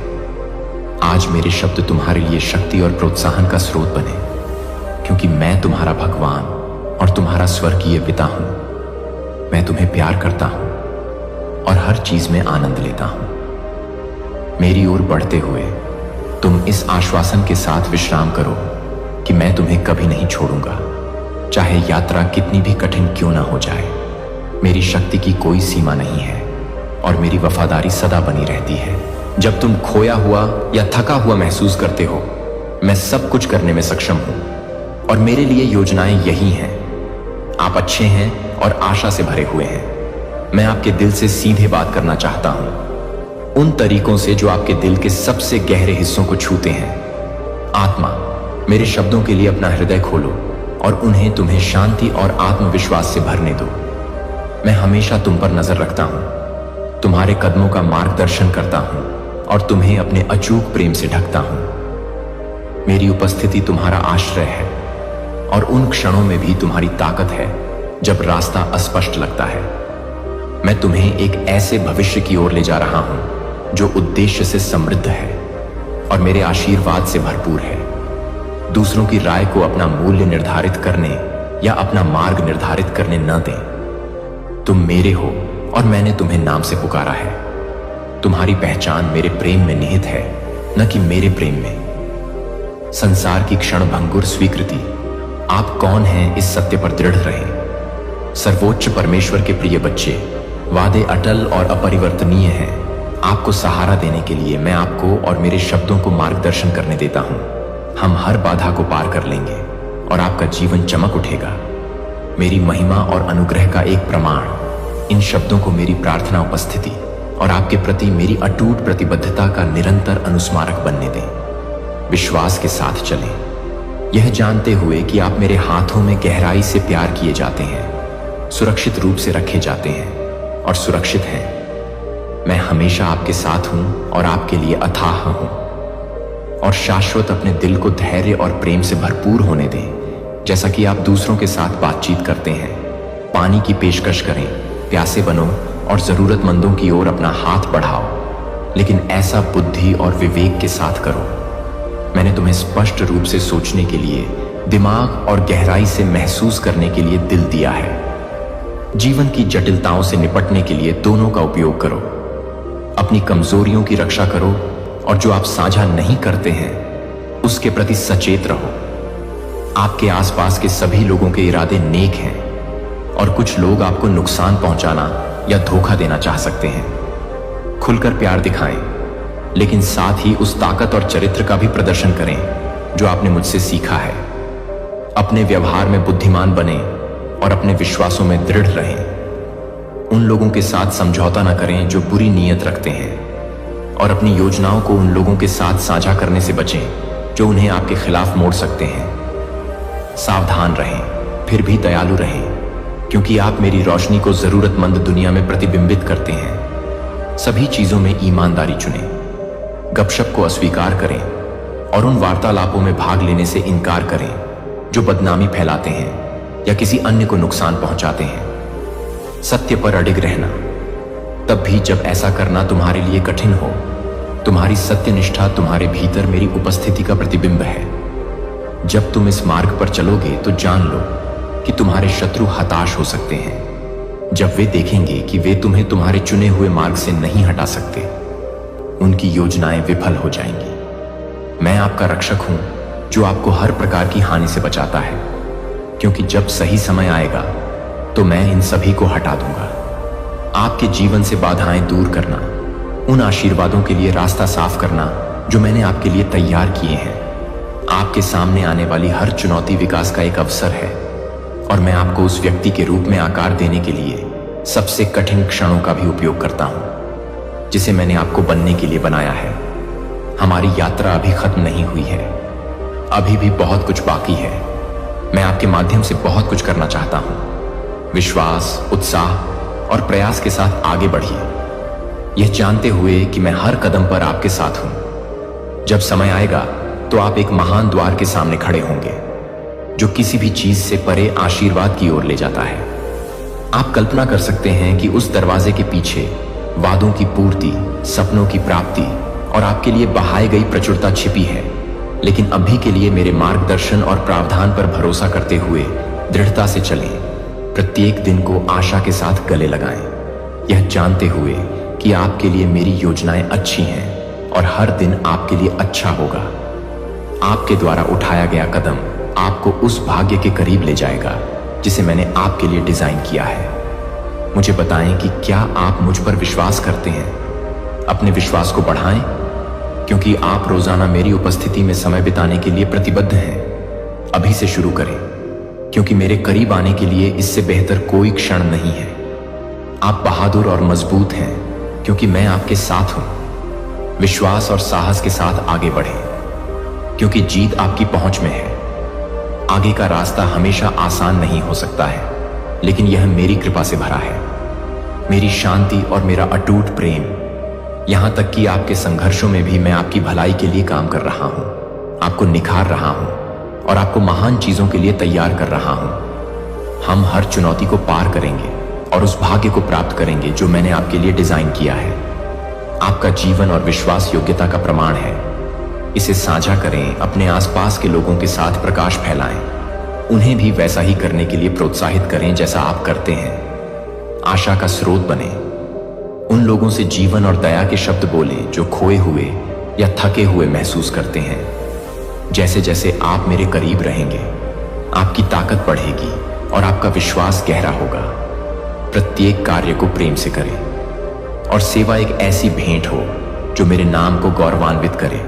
आज मेरे शब्द तुम्हारे लिए शक्ति और प्रोत्साहन का स्रोत बने, क्योंकि मैं तुम्हारा भगवान और तुम्हारा स्वर्गीय पिता हूं। मैं तुम्हें प्यार करता हूं और हर चीज में आनंद लेता हूं। मेरी ओर बढ़ते हुए तुम इस आश्वासन के साथ विश्राम करो कि मैं तुम्हें कभी नहीं छोड़ूंगा, चाहे यात्रा कितनी भी कठिन क्यों ना हो जाए। मेरी शक्ति की कोई सीमा नहीं है और मेरी वफादारी सदा बनी रहती है। जब तुम खोया हुआ या थका हुआ महसूस करते हो, मैं सब कुछ करने में सक्षम हूं और मेरे लिए योजनाएं यही हैं। आप अच्छे हैं और आशा से भरे हुए हैं। मैं आपके दिल से सीधे बात करना चाहता हूं, उन तरीकों से जो आपके दिल के सबसे गहरे हिस्सों को छूते हैं। आत्मा, मेरे शब्दों के लिए अपना हृदय खोलो और उन्हें तुम्हें शांति और आत्मविश्वास से भरने दो। मैं हमेशा तुम पर नजर रखता हूं, तुम्हारे कदमों का मार्गदर्शन करता हूं और तुम्हें अपने अचूक प्रेम से ढकता हूं। मेरी उपस्थिति तुम्हारा आश्रय है और उन क्षणों में भी तुम्हारी ताकत है जब रास्ता अस्पष्ट लगता है। मैं तुम्हें एक ऐसे भविष्य की ओर ले जा रहा हूं जो उद्देश्य से समृद्ध है और मेरे आशीर्वाद से भरपूर है। दूसरों की राय को अपना मूल्य निर्धारित करने या अपना मार्ग निर्धारित करने न दें। तुम मेरे हो और मैंने तुम्हें नाम से पुकारा है। तुम्हारी पहचान मेरे प्रेम में निहित है, न कि मेरे प्रेम में। संसार की क्षणभंगुर स्वीकृति, आप कौन हैं, इस सत्य पर दृढ़ रहें। सर्वोच्च परमेश्वर के प्रिय बच्चे, वादे अटल और अपरिवर्तनीय हैं। आपको सहारा देने के लिए मैं आपको और मेरे शब्दों को मार्गदर्शन करने देता हूं। हम हर बाधा को पार कर लेंगे और आपका जीवन चमक उठेगा। मेरी महिमा और अनुग्रह का एक प्रमाण, इन शब्दों को मेरी प्रार्थना उपस्थिति और आपके प्रति मेरी अटूट प्रतिबद्धता का निरंतर अनुस्मारक बनने दें। विश्वास के साथ चलें, यह जानते हुए कि आप मेरे हाथों में गहराई से प्यार किए जाते हैं, सुरक्षित रूप से रखे जाते हैं और सुरक्षित हैं। मैं हमेशा आपके साथ हूं और आपके लिए अथाह हूं। और शाश्वत अपने दिल को धैर्य और प्रेम से भरपूर होने दें, जैसा कि आप दूसरों के साथ बातचीत करते हैं। पानी की पेशकश करें, प्यासे बनो और जरूरतमंदों की ओर अपना हाथ बढ़ाओ, लेकिन ऐसा बुद्धि और विवेक के साथ करो। मैंने तुम्हें स्पष्ट रूप से सोचने के लिए, दिमाग और गहराई से महसूस करने के लिए दिल दिया है। जीवन की जटिलताओं से निपटने के लिए दोनों का उपयोग करो। अपनी कमजोरियों की रक्षा करो और जो आप साझा नहीं करते हैं उसके प्रति सचेत रहो। आपके आसपास के सभी लोगों के इरादे नेक हैं और कुछ लोग आपको नुकसान पहुंचाना या धोखा देना चाह सकते हैं। खुलकर प्यार दिखाएं, लेकिन साथ ही उस ताकत और चरित्र का भी प्रदर्शन करें जो आपने मुझसे सीखा है। अपने व्यवहार में बुद्धिमान बने और अपने विश्वासों में दृढ़ रहें। उन लोगों के साथ समझौता न करें जो बुरी नीयत रखते हैं, और अपनी योजनाओं को उन लोगों के साथ साझा करने से बचें जो उन्हें आपके खिलाफ मोड़ सकते हैं। सावधान रहें, फिर भी दयालु रहें, क्योंकि आप मेरी रोशनी को जरूरतमंद दुनिया में प्रतिबिंबित करते हैं। सभी चीजों में ईमानदारी चुनें, गपशप को अस्वीकार करें और उन वार्तालापों में भाग लेने से इनकार करें जो बदनामी फैलाते हैं या किसी अन्य को नुकसान पहुंचाते हैं। सत्य पर अडिग रहना, तब भी जब ऐसा करना तुम्हारे लिए कठिन हो। तुम्हारी सत्यनिष्ठा तुम्हारे भीतर मेरी उपस्थिति का प्रतिबिंब है। जब तुम इस मार्ग पर चलोगे तो जान लो कि तुम्हारे शत्रु हताश हो सकते हैं जब वे देखेंगे कि वे तुम्हें तुम्हारे चुने हुए मार्ग से नहीं हटा सकते। उनकी योजनाएं विफल हो जाएंगी। मैं आपका रक्षक हूं जो आपको हर प्रकार की हानि से बचाता है, क्योंकि जब सही समय आएगा तो मैं इन सभी को हटा दूंगा। आपके जीवन से बाधाएं दूर करना, उन आशीर्वादों के लिए रास्ता साफ करना जो मैंने आपके लिए तैयार किए हैं। आपके सामने आने वाली हर चुनौती विकास का एक अवसर है, और मैं आपको उस व्यक्ति के रूप में आकार देने के लिए सबसे कठिन क्षणों का भी उपयोग करता हूं जिसे मैंने आपको बनने के लिए बनाया है। हमारी यात्रा अभी खत्म नहीं हुई है, अभी भी बहुत कुछ बाकी है। मैं आपके माध्यम से बहुत कुछ करना चाहता हूं। विश्वास, उत्साह और प्रयास के साथ आगे बढ़िए, यह जानते हुए कि मैं हर कदम पर आपके साथ हूं। जब समय आएगा तो आप एक महान द्वार के सामने खड़े होंगे जो किसी भी चीज से परे आशीर्वाद की ओर ले जाता है। आप कल्पना कर सकते हैं कि उस दरवाजे के पीछे वादों की पूर्ति, सपनों की प्राप्ति और आपके लिए बहाई गई प्रचुरता छिपी है। लेकिन अभी के लिए मेरे मार्गदर्शन और प्रावधान पर भरोसा करते हुए दृढ़ता से चलें। प्रत्येक दिन को आशा के साथ गले लगाएं, यह जानते हुए कि आपके लिए मेरी योजनाएं अच्छी हैं और हर दिन आपके लिए अच्छा होगा। आपके द्वारा उठाया गया कदम आपको उस भाग्य के करीब ले जाएगा जिसे मैंने आपके लिए डिजाइन किया है। मुझे बताएं कि क्या आप मुझ पर विश्वास करते हैं। अपने विश्वास को बढ़ाएं, क्योंकि आप रोजाना मेरी उपस्थिति में समय बिताने के लिए प्रतिबद्ध हैं। अभी से शुरू करें, क्योंकि मेरे करीब आने के लिए इससे बेहतर कोई क्षण नहीं है। आप बहादुर और मजबूत हैं, क्योंकि मैं आपके साथ हूं। विश्वास और साहस के साथ आगे बढ़ें, क्योंकि जीत आपकी पहुंच में है। आगे का रास्ता हमेशा आसान नहीं हो सकता है, लेकिन यह मेरी कृपा से भरा है। मेरी शांति और मेरा अटूट प्रेम, यहां तक कि आपके संघर्षों में भी मैं आपकी भलाई के लिए काम कर रहा हूं, आपको निखार रहा हूं और आपको महान चीजों के लिए तैयार कर रहा हूं। हम हर चुनौती को पार करेंगे और उस भाग्य को प्राप्त करेंगे जो मैंने आपके लिए डिजाइन किया है। आपका जीवन और विश्वास योग्यता का प्रमाण है। इसे साझा करें, अपने आसपास के लोगों के साथ प्रकाश फैलाएं, उन्हें भी वैसा ही करने के लिए प्रोत्साहित करें जैसा आप करते हैं। आशा का स्रोत बने, उन लोगों से जीवन और दया के शब्द बोले जो खोए हुए या थके हुए महसूस करते हैं। जैसे जैसे आप मेरे करीब रहेंगे, आपकी ताकत बढ़ेगी और आपका विश्वास गहरा होगा। प्रत्येक कार्य को प्रेम से करें और सेवा एक ऐसी भेंट हो जो मेरे नाम को गौरवान्वित करे।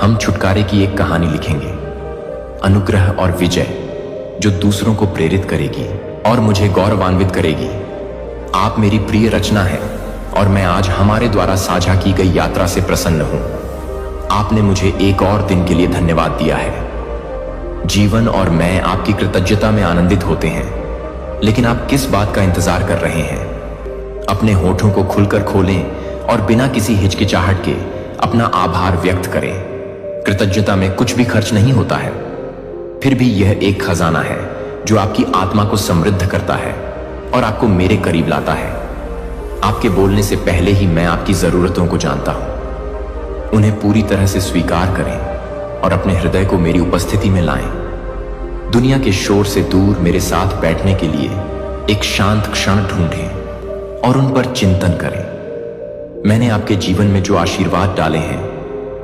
हम छुटकारे की एक कहानी लिखेंगे, अनुग्रह और विजय, जो दूसरों को प्रेरित करेगी और मुझे गौरवान्वित करेगी। आप मेरी प्रिय रचना है और मैं आज हमारे द्वारा साझा की गई यात्रा से प्रसन्न हूं। आपने मुझे एक और दिन के लिए धन्यवाद दिया है। जीवन और मैं आपकी कृतज्ञता में आनंदित होते हैं, लेकिन आप किस बात का इंतजार कर रहे हैं? अपने होठों को खुलकर खोलें और बिना किसी हिचकिचाहट के अपना आभार व्यक्त करें। कृतज्ञता में कुछ भी खर्च नहीं होता है, फिर भी यह एक खजाना है जो आपकी आत्मा को समृद्ध करता है और आपको मेरे करीब लाता है। आपके बोलने से पहले ही मैं आपकी जरूरतों को जानता हूं। उन्हें पूरी तरह से स्वीकार करें और अपने हृदय को मेरी उपस्थिति में लाएं। दुनिया के शोर से दूर मेरे साथ बैठने के लिए एक शांत क्षण ढूंढें और उन पर चिंतन करें। मैंने आपके जीवन में जो आशीर्वाद डाले हैं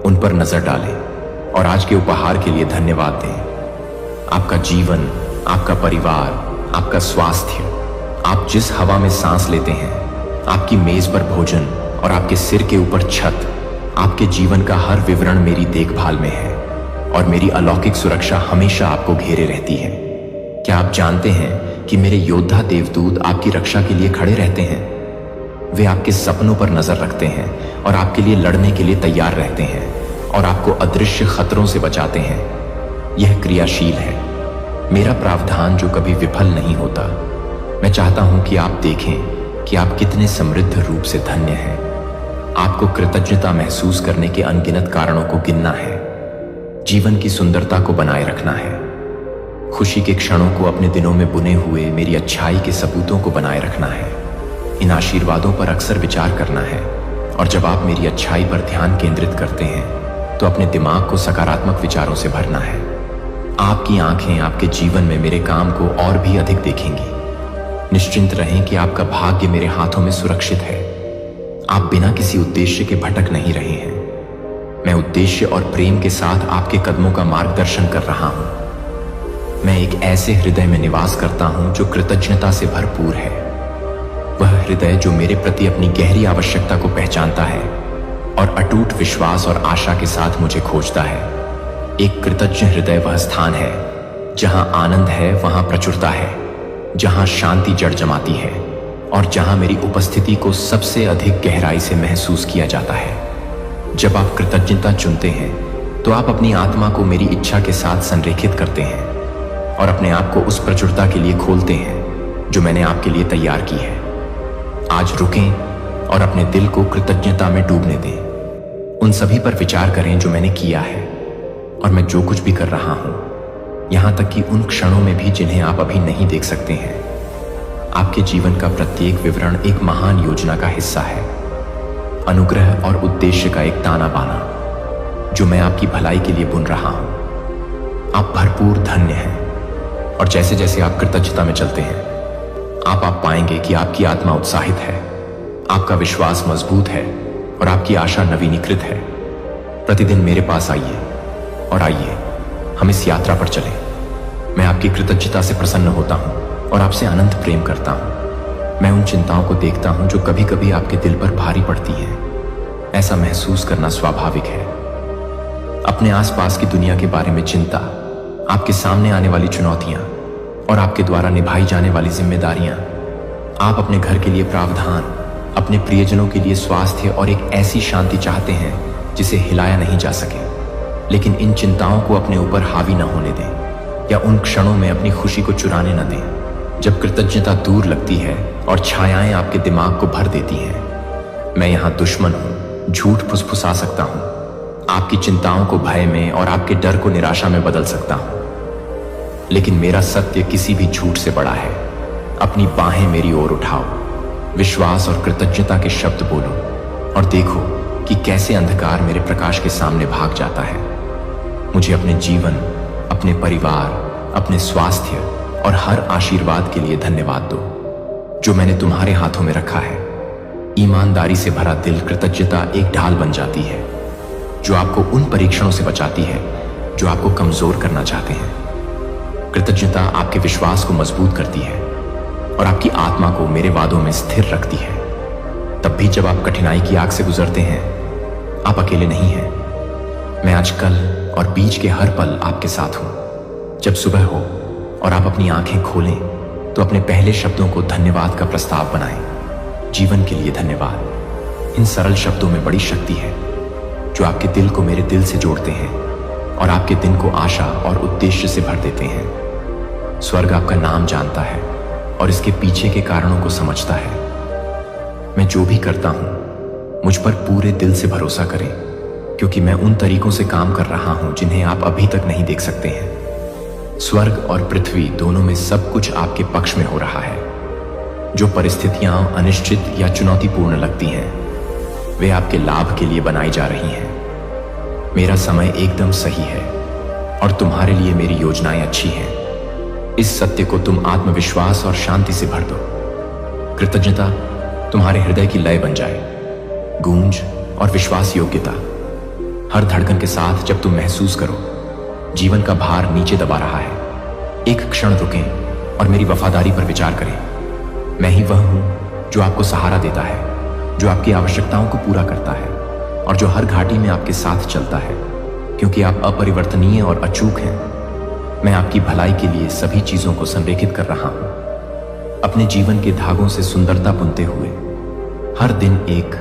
उन पर नजर डालें और आज के उपहार के लिए धन्यवाद दें। आपका जीवन, आपका परिवार, आपका स्वास्थ्य, आप जिस हवा में सांस लेते हैं, आपकी मेज पर भोजन और आपके सिर के ऊपर छत, आपके जीवन का हर विवरण मेरी देखभाल में है और मेरी अलौकिक सुरक्षा हमेशा आपको घेरे रहती है। क्या आप जानते हैं कि मेरे योद्धा देवदूत आपकी रक्षा के लिए खड़े रहते हैं? वे आपके सपनों पर नजर रखते हैं और आपके लिए लड़ने के लिए तैयार रहते हैं और आपको अदृश्य खतरों से बचाते हैं। यह क्रियाशील है, मेरा प्रावधान जो कभी विफल नहीं होता। मैं चाहता हूं कि आप देखें कि आप कितने समृद्ध रूप से धन्य हैं। आपको कृतज्ञता महसूस करने के अनगिनत कारणों को गिनना है, जीवन की सुंदरता को बनाए रखना है, खुशी के क्षणों को अपने दिनों में बुने हुए मेरी अच्छाई के सबूतों को बनाए रखना है, इन आशीर्वादों पर अक्सर विचार करना है। और जब आप मेरी अच्छाई पर ध्यान केंद्रित करते हैं तो अपने दिमाग को सकारात्मक विचारों से भरना है। आपकी आंखें आपके जीवन में मेरे काम को और भी अधिक देखेंगी। निश्चिंत रहें कि आपका भाग्य मेरे हाथों में सुरक्षित है। आप बिना किसी उद्देश्य के भटक नहीं रहे हैं। मैं उद्देश्य और प्रेम के साथ आपके कदमों का मार्गदर्शन कर रहा हूं। मैं एक ऐसे हृदय में निवास करता हूं जो कृतज्ञता से भरपूर है। वह हृदय जो मेरे प्रति अपनी गहरी आवश्यकता को पहचानता है और अटूट विश्वास और आशा के साथ मुझे खोजता है। एक कृतज्ञ हृदय वह स्थान है जहां आनंद है, वहां प्रचुरता है, जहां शांति जड़ जमाती है और जहां मेरी उपस्थिति को सबसे अधिक गहराई से महसूस किया जाता है। जब आप कृतज्ञता चुनते हैं तो आप अपनी आत्मा को मेरी इच्छा के साथ संरेखित करते हैं और अपने आप को उस प्रचुरता के लिए खोलते हैं जो मैंने आपके लिए तैयार की है। आज रुकें और अपने दिल को कृतज्ञता में डूबने दें। उन सभी पर विचार करें जो मैंने किया है और मैं जो कुछ भी कर रहा हूं, यहां तक कि उन क्षणों में भी जिन्हें आप अभी नहीं देख सकते हैं। आपके जीवन का प्रत्येक विवरण एक महान योजना का हिस्सा है, अनुग्रह और उद्देश्य का एक ताना बाना जो मैं आपकी भलाई के लिए बुन रहा हूं। आप भरपूर धन्य हैं और जैसे जैसे आप कृतज्ञता में चलते हैं आप पाएंगे कि आपकी आत्मा उत्साहित है, आपका विश्वास मजबूत है और आपकी आशा नवीनीकृत है। प्रतिदिन मेरे पास आइए और आइए हम इस यात्रा पर चलें। मैं आपकी कृतज्ञता से प्रसन्न होता हूं और आपसे अनंत प्रेम करता हूं। मैं उन चिंताओं को देखता हूं जो कभी कभी आपके दिल पर भारी पड़ती हैं। ऐसा महसूस करना स्वाभाविक है। अपने आसपास की दुनिया के बारे में चिंता, आपके सामने आने वाली चुनौतियां और आपके द्वारा निभाई जाने वाली जिम्मेदारियां, आप अपने घर के लिए प्रावधान, अपने प्रियजनों के लिए स्वास्थ्य और एक ऐसी शांति चाहते हैं जिसे हिलाया नहीं जा सके। लेकिन इन चिंताओं को अपने ऊपर हावी न होने दें या उन क्षणों में अपनी खुशी को चुराने न दें जब कृतज्ञता दूर लगती है और छायाएं आपके दिमाग को भर देती हैं। मैं यहां दुश्मन हूं, झूठ फुसफुसा सकता हूं, आपकी चिंताओं को भय में और आपके डर को निराशा में बदल सकता हूं, लेकिन मेरा सत्य किसी भी झूठ से बड़ा है। अपनी बाहें मेरी ओर उठाओ, विश्वास और कृतज्ञता के शब्द बोलो और देखो कि कैसे अंधकार मेरे प्रकाश के सामने भाग जाता है। मुझे अपने जीवन, अपने परिवार, अपने स्वास्थ्य और हर आशीर्वाद के लिए धन्यवाद दो जो मैंने तुम्हारे हाथों में रखा है। ईमानदारी से भरा दिल कृतज्ञता एक ढाल बन जाती है जो आपको उन परीक्षणों से बचाती है जो आपको कमजोर करना चाहते हैं। कृतज्ञता आपके विश्वास को मजबूत करती है और आपकी आत्मा को मेरे वादों में स्थिर रखती है। तब भी जब आप कठिनाई की आग से गुजरते हैं, आप अकेले नहीं हैं। मैं आज कल और बीच के हर पल आपके साथ हूं। जब सुबह हो और आप अपनी आंखें खोलें तो अपने पहले शब्दों को धन्यवाद का प्रस्ताव बनाएं। जीवन के लिए धन्यवाद। इन सरल शब्दों में बड़ी शक्ति है जो आपके दिल को मेरे दिल से जोड़ते हैं और आपके दिन को आशा और उद्देश्य से भर देते हैं। स्वर्ग आपका नाम जानता है और इसके पीछे के कारणों को समझता है। मैं जो भी करता हूं मुझ पर पूरे दिल से भरोसा करें, क्योंकि मैं उन तरीकों से काम कर रहा हूं जिन्हें आप अभी तक नहीं देख सकते हैं। स्वर्ग और पृथ्वी दोनों में सब कुछ आपके पक्ष में हो रहा है। जो परिस्थितियां अनिश्चित या चुनौतीपूर्ण लगती हैं, वे आपके लाभ के लिए बनाई जा रही हैं। मेरा समय एकदम सही है और तुम्हारे लिए मेरी योजनाएं अच्छी हैं। इस सत्य को तुम आत्मविश्वास और शांति से भर दो। कृतज्ञता तुम्हारे हृदय की लय बन जाए। गूंज और विश्वास योग्यता हर धड़कन के साथ जब तुम महसूस करो जीवन का भार नीचे दबा रहा है, एक क्षण रुकें और मेरी वफादारी पर विचार करें। मैं ही वह हूं जो आपको सहारा देता है, जो आपकी आवश्यकताओं को पूरा करता है और जो हर घाटी में आपके साथ चलता है, क्योंकि आप अपरिवर्तनीय और अचूक हैं। मैं आपकी भलाई के लिए सभी चीजों को संरेखित कर रहा हूं, अपने जीवन के धागों से सुंदरता बुनते हुए। हर दिन एक